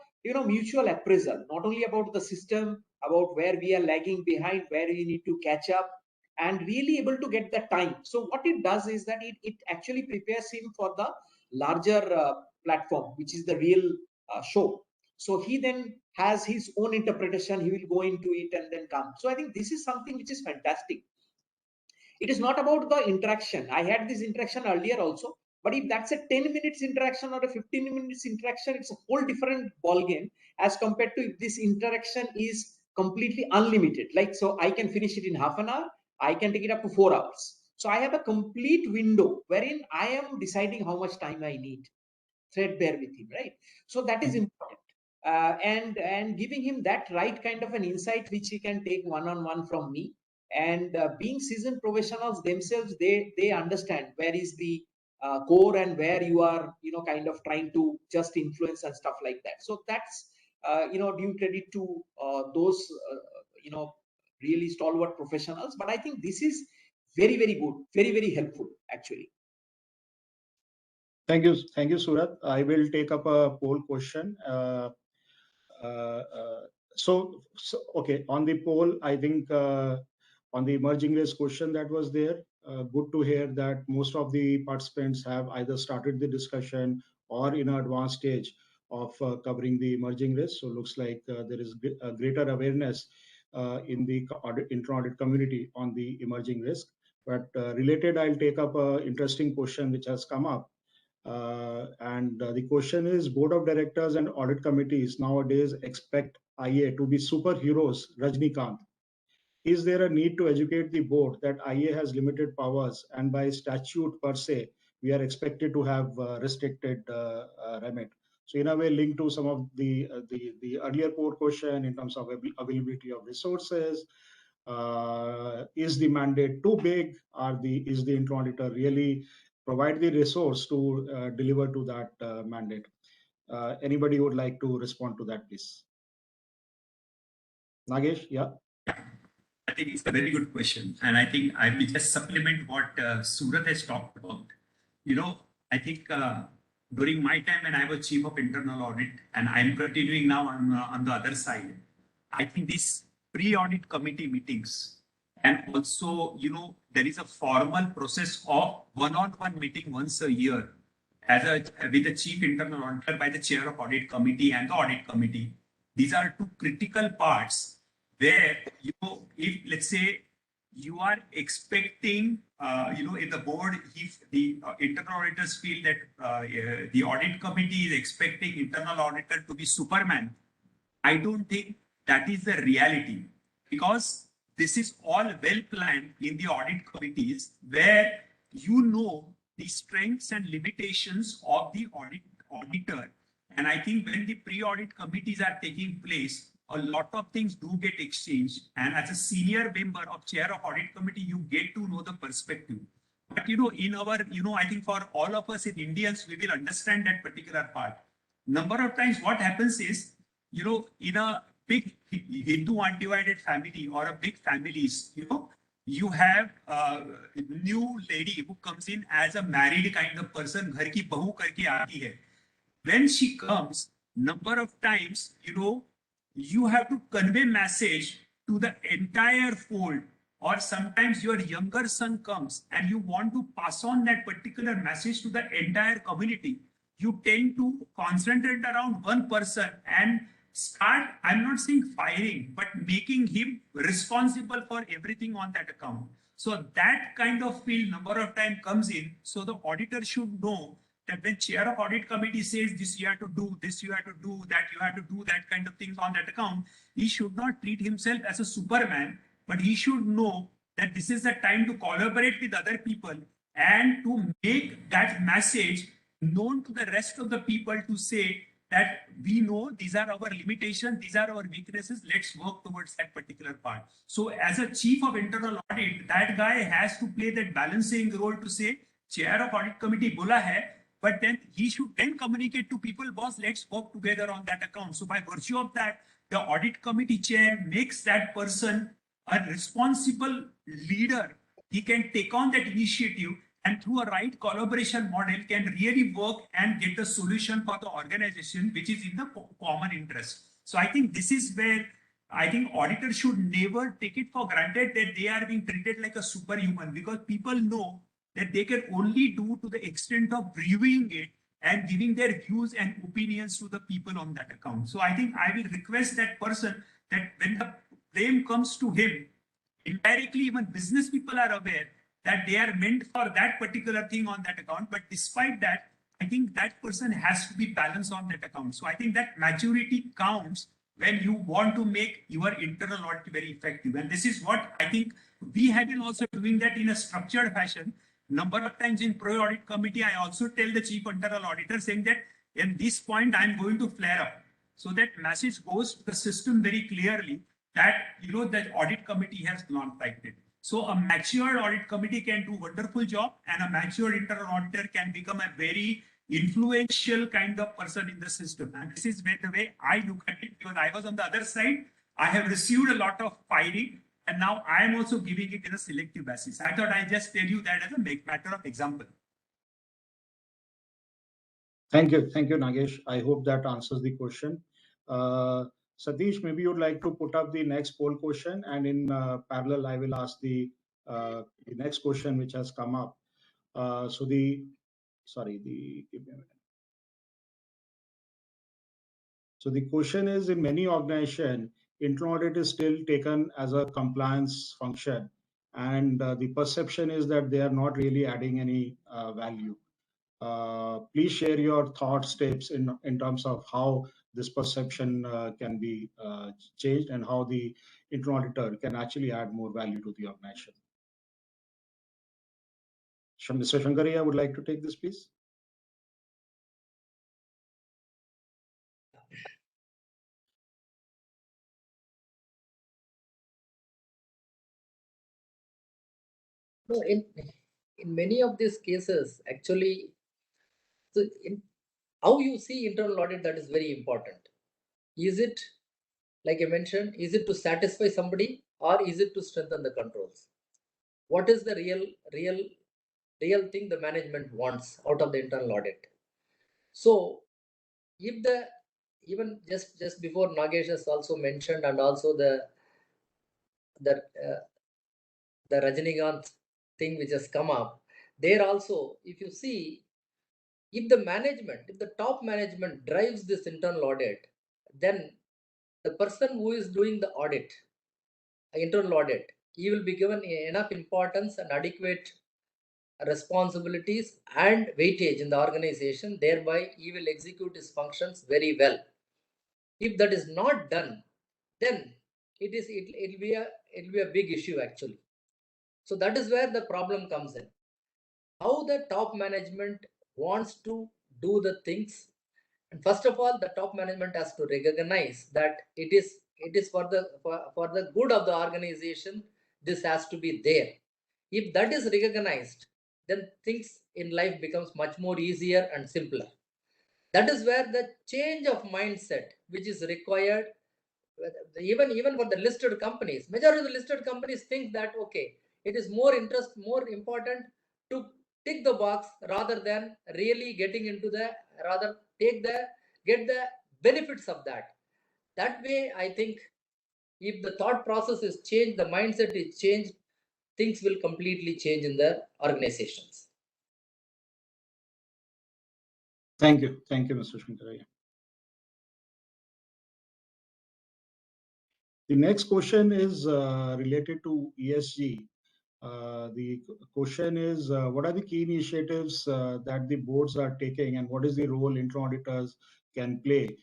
mutual appraisal, not only about the system, about where we are lagging behind, where we need to catch up, and really able to get the time. So what it does is that it actually prepares him for the larger platform, which is the real show. So he then has his own interpretation. He will go into it and then come. So I think this is something which is fantastic. It is not about the interaction. I had this interaction earlier also, but if that's a 10 minutes interaction or a 15 minutes interaction, it's a whole different ball game as compared to if this interaction is completely unlimited. Like, so I can finish it in half an hour. I can take it up to 4 hours. So I have a complete window wherein I am deciding how much time I need, threadbare with him, right? So that is important. And giving him that right kind of an insight which he can take one-on-one from me. And being seasoned professionals themselves, they understand where is the core and where you are kind of trying to just influence and stuff like that. So that's due credit to those really stalwart professionals. But I think this is very, very good, very, very helpful actually. Thank you, Surat. I will take up a poll question. Okay, on the poll, I think on the emerging risk question that was there, good to hear that most of the participants have either started the discussion or in an advanced stage of covering the emerging risk. So looks like there is a greater awareness in the intra-audit community on the emerging risk. But related, I'll take up an interesting question which has come up. The question is, board of directors and audit committees nowadays expect IA to be superheroes, Rajnikant. Is there a need to educate the board that IA has limited powers and by statute per se, we are expected to have restricted remit? So in a way, linked to some of the earlier core question in terms of availability of resources, is the mandate too big? Is the internal auditor really provide the resource to deliver to that mandate? Anybody would like to respond to that, please? Nagesh, yeah. I think it's a very good question. And I think I will just supplement what Surat has talked about. I think during my time when I was chief of internal audit, and I'm continuing now on the other side, I think these pre-audit committee meetings, and also, there is a formal process of one-on-one meeting once a year with the chief internal auditor by the chair of audit committee and the audit committee. These are two critical parts where, if let's say you are expecting, in the board, if the internal auditors feel that the audit committee is expecting internal auditor to be Superman, I don't think that is the reality, because this is all well planned in the audit committees where the strengths and limitations of the auditor. And I think when the pre-audit committees are taking place, a lot of things do get exchanged. And as a senior member of chair of audit committee, you get to know the perspective. But in our, I think for all of us in Indians, we will understand that particular part. Number of times what happens is, in a big Hindu undivided family or a big families, you have a new lady who comes in as a married kind of person, ghar ki bahu karke aati hai. When she comes, number of times, you have to convey message to the entire fold, or sometimes your younger son comes and you want to pass on that particular message to the entire community. You tend to concentrate around one person and start, I'm not saying firing, but making him responsible for everything on that account. So that kind of feel number of time comes in. So the auditor should know that when chair of audit committee says this you have to do, this you have to do, that you have to do, that kind of things on that account, he should not treat himself as a Superman, but he should know that this is the time to collaborate with other people and to make that message known to the rest of the people, to say that we know these are our limitations, these are our weaknesses, let's work towards that particular part. So as a chief of internal audit, that guy has to play that balancing role to say, chair of audit committee bola hai, but then he should then communicate to people, boss, let's work together on that account. So by virtue of that, the audit committee chair makes that person a responsible leader. He can take on that initiative and through a right collaboration model can really work and get a solution for the organization, which is in the common interest. So I think this is where I think auditors should never take it for granted that they are being treated like a superhuman, because people know that they can only do to the extent of reviewing it and giving their views and opinions to the people on that account. So I think I will request that person that when the blame comes to him, indirectly even business people are aware that they are meant for that particular thing on that account. But despite that, I think that person has to be balanced on that account. So I think that maturity counts when you want to make your internal audit very effective. And this is what I think we have been also doing that in a structured fashion. Number of times in pre-audit committee, I also tell the chief internal auditor saying that in this point, I'm going to flare up. So that message goes to the system very clearly that, the audit committee has not liked it. So a matured audit committee can do a wonderful job, and a matured internal auditor can become a very influential kind of person in the system. And this is the way I look at it, because I was on the other side. I have received a lot of firing, and now I am also giving it in a selective basis. I thought I just tell you that as a matter of example. Thank you, Nagesh. I hope that answers the question. Satish, maybe you'd like to put up the next poll question, and in parallel, I will ask the next question which has come up. So the, sorry, give me a minute. So the question is, in many organizations, internal audit is still taken as a compliance function, and the perception is that they are not really adding any value. Please share your thoughts, tips in terms of how this perception can be changed and how the internal auditor can actually add more value to the organization. Mr. Shankaria would like to take this, please. No, in many of these cases, actually, so how you see internal audit, that is very important. Is it, like I mentioned, is it to satisfy somebody or is it to strengthen the controls? What is the real thing the management wants out of the internal audit? So if the, even just before Nagesh has also mentioned, and also the the Rajinikanth thing which has come up, there also, if you see, if the management, if the top management drives this internal audit, then the person who is doing the audit, internal audit, he will be given enough importance and adequate responsibilities and weightage in the organization. Thereby, he will execute his functions very well. If that is not done, then it'll be a big issue actually. So that is where the problem comes in. How the top management wants to do the things. And first of all, the top management has to recognize that it is for the good of the organization. This has to be there. If that is recognized, then things in life becomes much more easier and simpler. That is where the change of mindset, which is required, even for the listed companies. Majority of the listed companies think that okay, it is more important to tick the box rather than really getting into the, rather get the benefits of that. That way, I think if the thought process is changed, the mindset is changed, things will completely change in the organizations. Thank you, Mr. Shankaraya. The next question is related to ESG. The question is, what are the key initiatives that the boards are taking, and what is the role internal auditors can play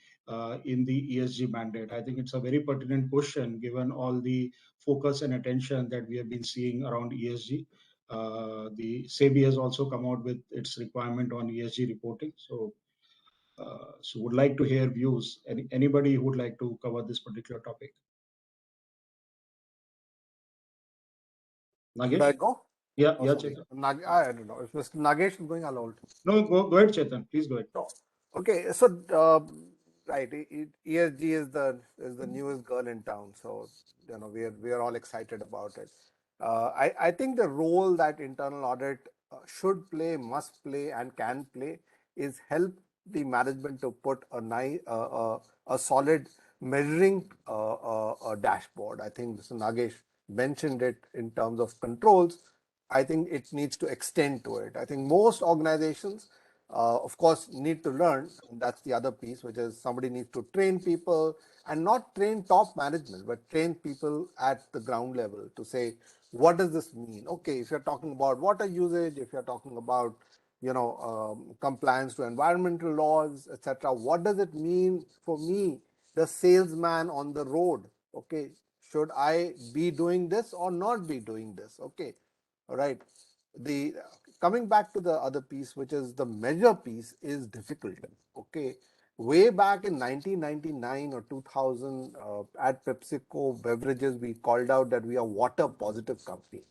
in the ESG mandate? I think it's a very pertinent question given all the focus and attention that we have been seeing around ESG. The SEBI has also come out with its requirement on ESG reporting. So would like to hear views. Anybody who would like to cover this particular topic? Nagesh? Should I go? Yeah, Oh, yeah, sorry. Chetan. I don't know. If Mr. Nagesh is going, I'll hold. No, go ahead, Chetan. Please go ahead. No. Okay, so right, ESG is the newest girl in town, so we are all excited about it. I think the role that internal audit should play, must play, and can play is help the management to put a solid measuring dashboard. I think Mr. Nagesh mentioned it in terms of controls. I think it needs to extend to it. I think most organizations, of course, need to learn. And that's the other piece, which is somebody needs to train people, and not train top management, but train people at the ground level to say, what does this mean? Okay, if you're talking about water usage, if you're talking about compliance to environmental laws, etc., what does it mean for me, the salesman on the road? Okay, should I be doing this or not be doing this? Okay, all right. The coming back to the other piece, which is the measure piece, is difficult. Okay, way back in 1999 or 2000, at PepsiCo Beverages, we called out that we are water positive company.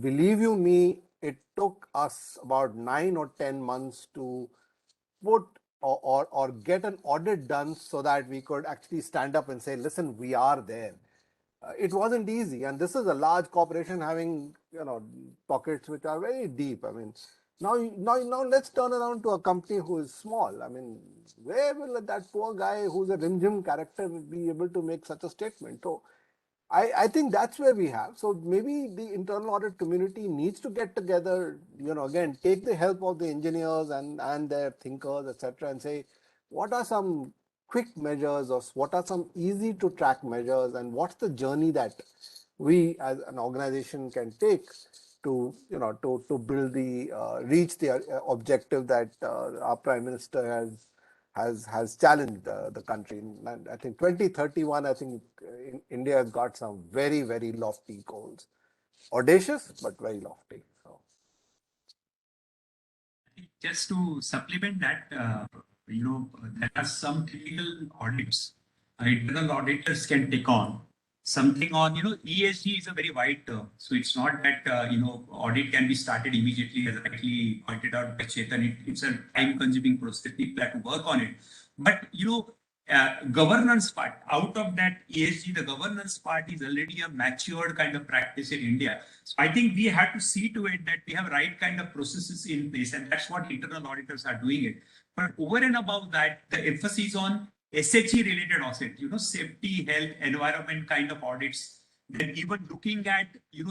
Believe you me, it took us about 9 or 10 months to put or get an audit done so that we could actually stand up and say, listen, we are there. It wasn't easy, and this is a large corporation having pockets which are very deep. I mean, Now let's turn around to a company who is small. I mean, where will that poor guy who's a rim character be able to make such a statement? So I think that's where we have. So maybe the internal audit community needs to get together, again, take the help of the engineers and their thinkers, etc., and say, what are some quick measures or what are some easy to track measures and what's the journey that we as an organization can take to, to build the, reach the objective that our Prime Minister has challenged the country. And I think 2031, I think India has got some very, very lofty goals. Audacious, but very lofty. So. Just to supplement that, there are some technical audits internal auditors can take on. Something on, ESG is a very wide term. So it's not that, audit can be started immediately, as rightly pointed out by Chetan. It's a time consuming process. People have to work on it. But, governance part, out of that ESG, the governance part is already a matured kind of practice in India. So I think we have to see to it that we have right kind of processes in place, and that's what internal auditors are doing it. But over and above that, the emphasis on SHE related audits, safety, health, environment kind of audits, then even looking at,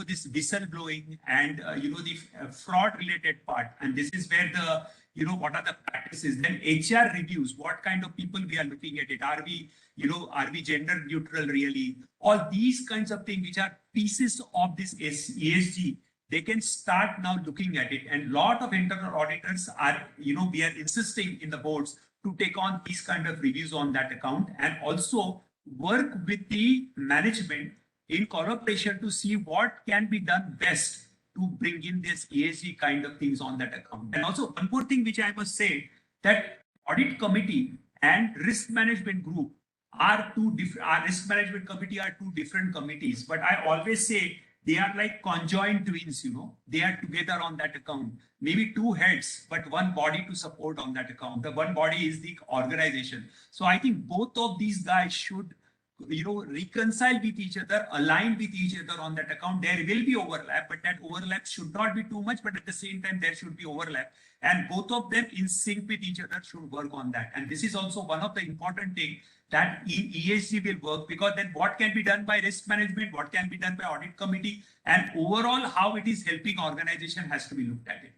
this whistleblowing and, the fraud related part. And this is where the, what are the practices, then HR reviews, what kind of people we are looking at it. Are we gender neutral really? All these kinds of things, which are pieces of this ESG, they can start now looking at it. And a lot of internal auditors are, we are insisting in the boards to take on these kind of reviews on that account and also work with the management in collaboration to see what can be done best to bring in this ESG kind of things on that account. And also one more thing which I must say, that audit committee and risk management group are two different, our risk management committee are two different committees, but I always say they are like conjoined twins, they are together on that account. Maybe two heads, but one body to support on that account. The one body is the organization. So I think both of these guys should, reconcile with each other, align with each other on that account. There will be overlap, but that overlap should not be too much, but at the same time, there should be overlap. And both of them in sync with each other should work on that. And this is also one of the important things that ESG will work, because then what can be done by risk management, what can be done by audit committee, and overall how it is helping organization has to be looked at it.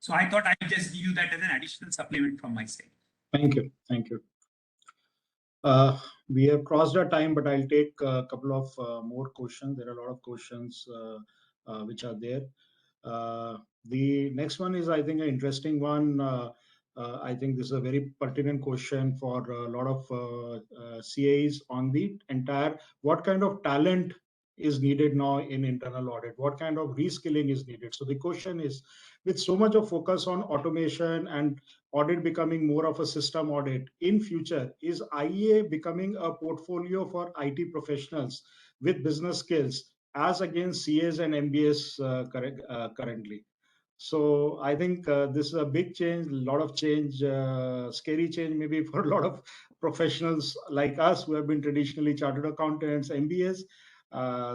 So I thought I'd just give you that as an additional supplement from my side. Thank you. Thank you. We have crossed our time, but I'll take a couple of more questions. There are a lot of questions which are there. The next one is, I think, an interesting one. I think this is a very pertinent question for a lot of CAs on the entire, what kind of talent is needed now in internal audit? What kind of reskilling is needed? So the question is, with so much of focus on automation and audit becoming more of a system audit, in future, is IIA becoming a portfolio for IT professionals with business skills as against CAs and MBAs currently? So I think this is a big change, a lot of change, scary change maybe for a lot of professionals like us who have been traditionally chartered accountants, MBAs.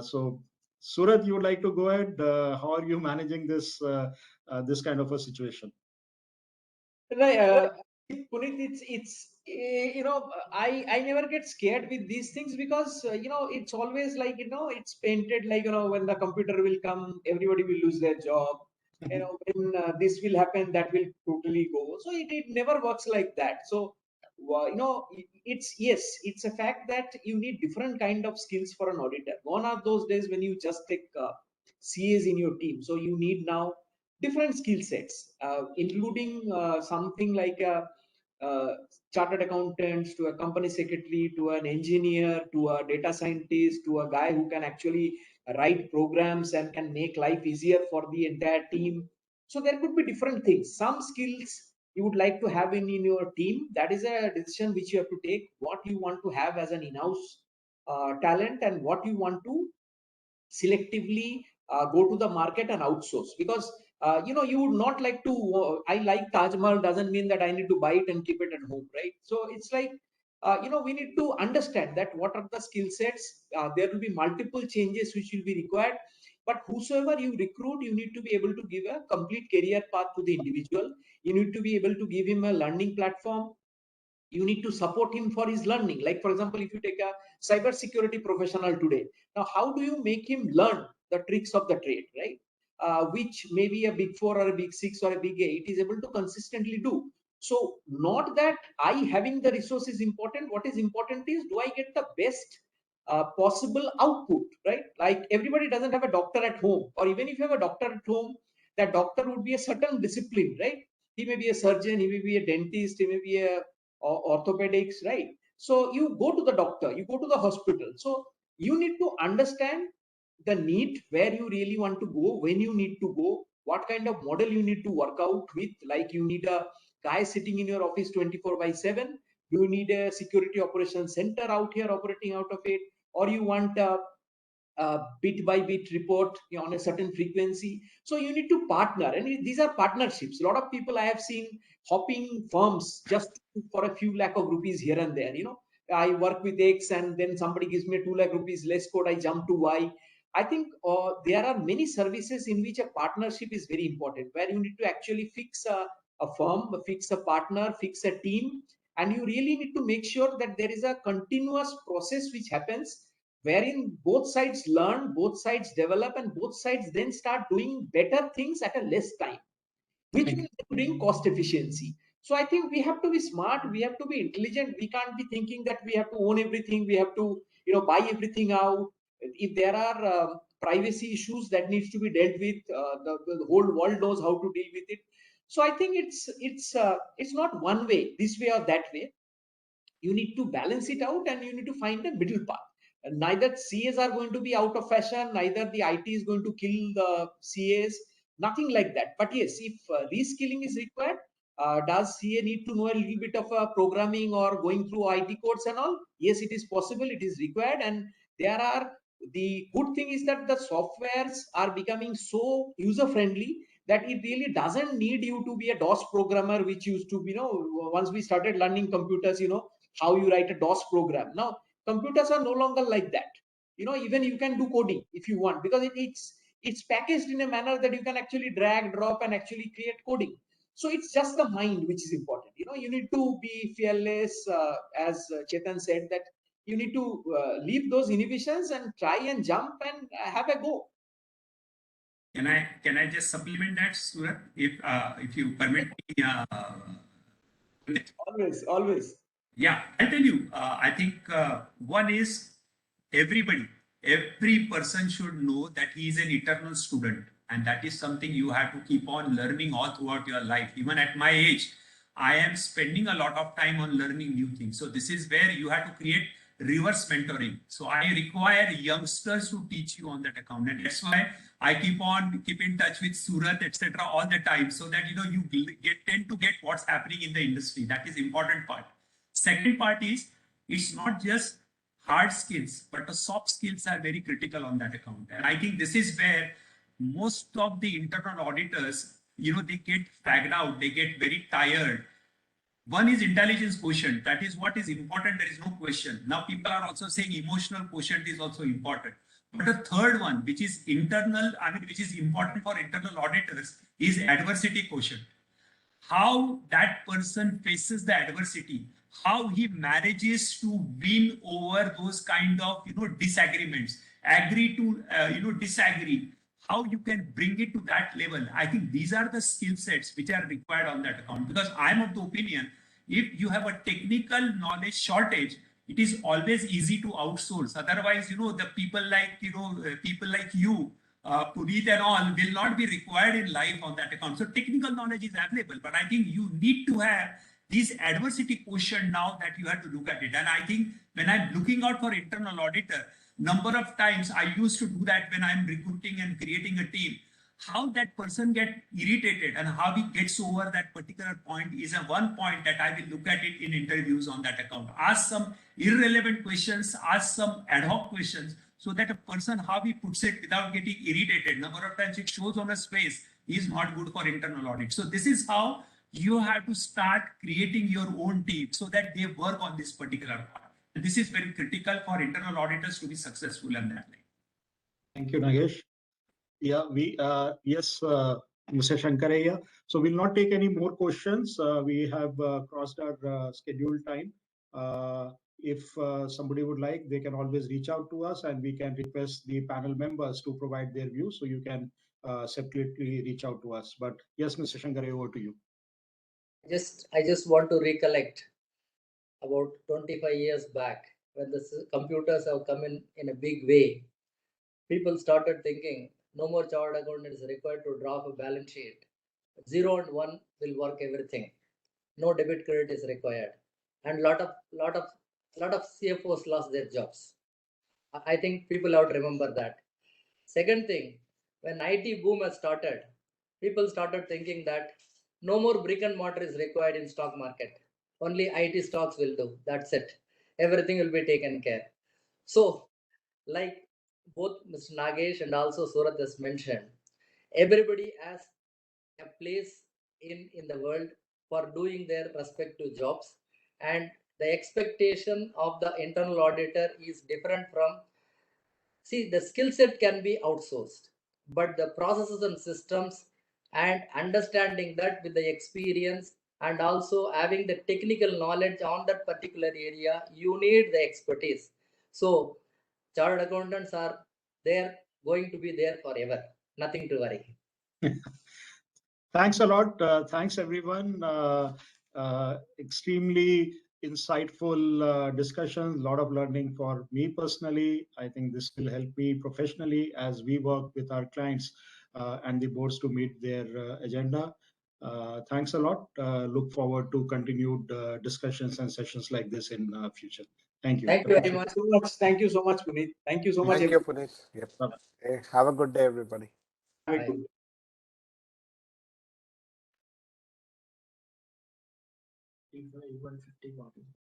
So Surat, you would like to go ahead? How are you managing this this kind of a situation? Right, Puneet, I never get scared with these things because it's always like it's painted like when the computer will come, everybody will lose their job. When this will happen, that will totally go. So it never works like that. So it's a fact that you need different kind of skills for an auditor. Gone are those days when you just take CAs in your team. So you need now different skill sets, including something like a chartered accountants to a company secretary to an engineer to a data scientist to a guy who can actually write programs and can make life easier for the entire team. So there could be different things. Some skills you would like to have in your team. That is a decision which you have to take. What you want to have as an in-house talent and what you want to selectively go to the market and outsource, because you would not like to I like Taj Mahal doesn't mean that I need to buy it and keep it at home, right? So it's like we need to understand that what are the skill sets. There will be multiple changes which will be required. But whosoever you recruit, you need to be able to give a complete career path to the individual. You need to be able to give him a learning platform. You need to support him for his learning. Like, for example, if you take a cyber security professional today, now how do you make him learn the tricks of the trade, right? Which maybe a big 4 or a big 6 or a big 8 is able to consistently do. So not that I having the resource is important. What is important is, do I get the best possible output, right? Like, everybody doesn't have a doctor at home, or even if you have a doctor at home, that doctor would be a certain discipline, right? He may be a surgeon, he may be a dentist, he may be a orthopedics, right? So you go to the doctor, you go to the hospital. So you need to understand the need, where you really want to go, when you need to go, what kind of model you need to work out with. Like, you need a guy sitting in your office 24/7, you need a security operations center out here operating out of it, or you want a bit by bit report on a certain frequency. So you need to partner, and these are partnerships. A lot of people I have seen hopping firms just for a few lakh of rupees here and there. I work with X, and then somebody gives me 2 lakh rupees less code, I jump to Y. I think there are many services in which a partnership is very important, where you need to actually fix a firm, fix a partner, fix a team, and you really need to make sure that there is a continuous process which happens, wherein both sides learn, both sides develop, and both sides then start doing better things at a less time, which will bring cost efficiency. So I think we have to be smart, we have to be intelligent. We can't be thinking that we have to own everything, we have to buy everything out. If there are privacy issues that needs to be dealt with, the whole world knows how to deal with it. So I think it's not one way, this way or that way. You need to balance it out, and you need to find a middle path. And neither CAs are going to be out of fashion, neither the IT is going to kill the CAs, nothing like that. But yes, if reskilling is required, does CA need to know a little bit of programming or going through IT codes and all? Yes, it is possible, it is required. And the good thing is that the softwares are becoming so user friendly that it really doesn't need you to be a DOS programmer, which used to be, once we started learning computers, how you write a DOS program. Now, computers are no longer like that. Even you can do coding if you want, because it's packaged in a manner that you can actually drag, drop, and actually create coding. So it's just the mind which is important. You need to be fearless, as Chetan said, that you need to leave those inhibitions and try and jump and have a go. Can I just supplement that, Surat, if you permit me? Always. Yeah, I'll tell you. I think one is every person should know that he is an eternal student, and that is something you have to keep on learning all throughout your life. Even at my age, I am spending a lot of time on learning new things. So this is where you have to create reverse mentoring. So I require youngsters to teach you on that account, and that's why I keep in touch with Surat, etc. all the time, so that you tend to get what's happening in the industry. That is important part. Second part is, it's not just hard skills, but the soft skills are very critical on that account. And I think this is where most of the internal auditors, they get fagged out, they get very tired. One is intelligence quotient. That is what is important. There is no question. Now people are also saying emotional quotient is also important. But the third one, which is which is important for internal auditors, is adversity quotient. How that person faces the adversity, how he manages to win over those kind of disagreements, agree to disagree, how you can bring it to that level. I think these are the skill sets which are required on that account, because I'm of the opinion, if you have a technical knowledge shortage, it is always easy to outsource. Otherwise, the people like you, Puneet and all, will not be required in life on that account. So technical knowledge is available, but I think you need to have this adversity quotient now that you have to look at it. And I think when I'm looking out for internal auditor, number of times I used to do that when I'm recruiting and creating a team. How that person gets irritated and how he gets over that particular point is a one point that I will look at it in interviews on that account. Ask some irrelevant questions, ask some ad hoc questions, so that a person, how he puts it without getting irritated, number of times it shows on his face, is not good for internal audit. So this is how you have to start creating your own team so that they work on this particular part. And this is very critical for internal auditors to be successful in that line. Thank you, Nagesh. Yeah, yes, Mr. Shankaraya. So we'll not take any more questions. We have crossed our scheduled time. If somebody would like, they can always reach out to us, and we can request the panel members to provide their views. So you can separately reach out to us. But yes, Mr. Shankaraya, over to you. I just want to recollect about 25 years back when the computers have come in a big way. People started thinking no more chartered accountant is required to draw up a balance sheet. 0 and 1 will work everything. No debit credit is required, and lot of CFOs lost their jobs. I think people have to remember that. Second thing, when IT boom has started, people started thinking that no more brick and mortar is required in stock market. Only IT stocks will do. That's it. Everything will be taken care. So, like both Mr. Nagesh and also Surat has mentioned, everybody has a place in the world for doing their respective jobs, and the expectation of the internal auditor is different from. See, the skill set can be outsourced, but the processes and systems and understanding that with the experience and also having the technical knowledge on that particular area, you need the expertise. So, chartered accountants are there, going to be there forever. Nothing to worry. Thanks a lot. Thanks, everyone. Extremely insightful discussion, a lot of learning for me personally. I think this will help me professionally as we work with our clients and the boards to meet their agenda. Thanks a lot. Look forward to continued discussions and sessions like this in future. Thank you. Thank you very much. Thank you so much, Puneet. Thank you so much. Thank you, Puneet. Yep. Hey, have a good day, everybody. Have a Bye. good day.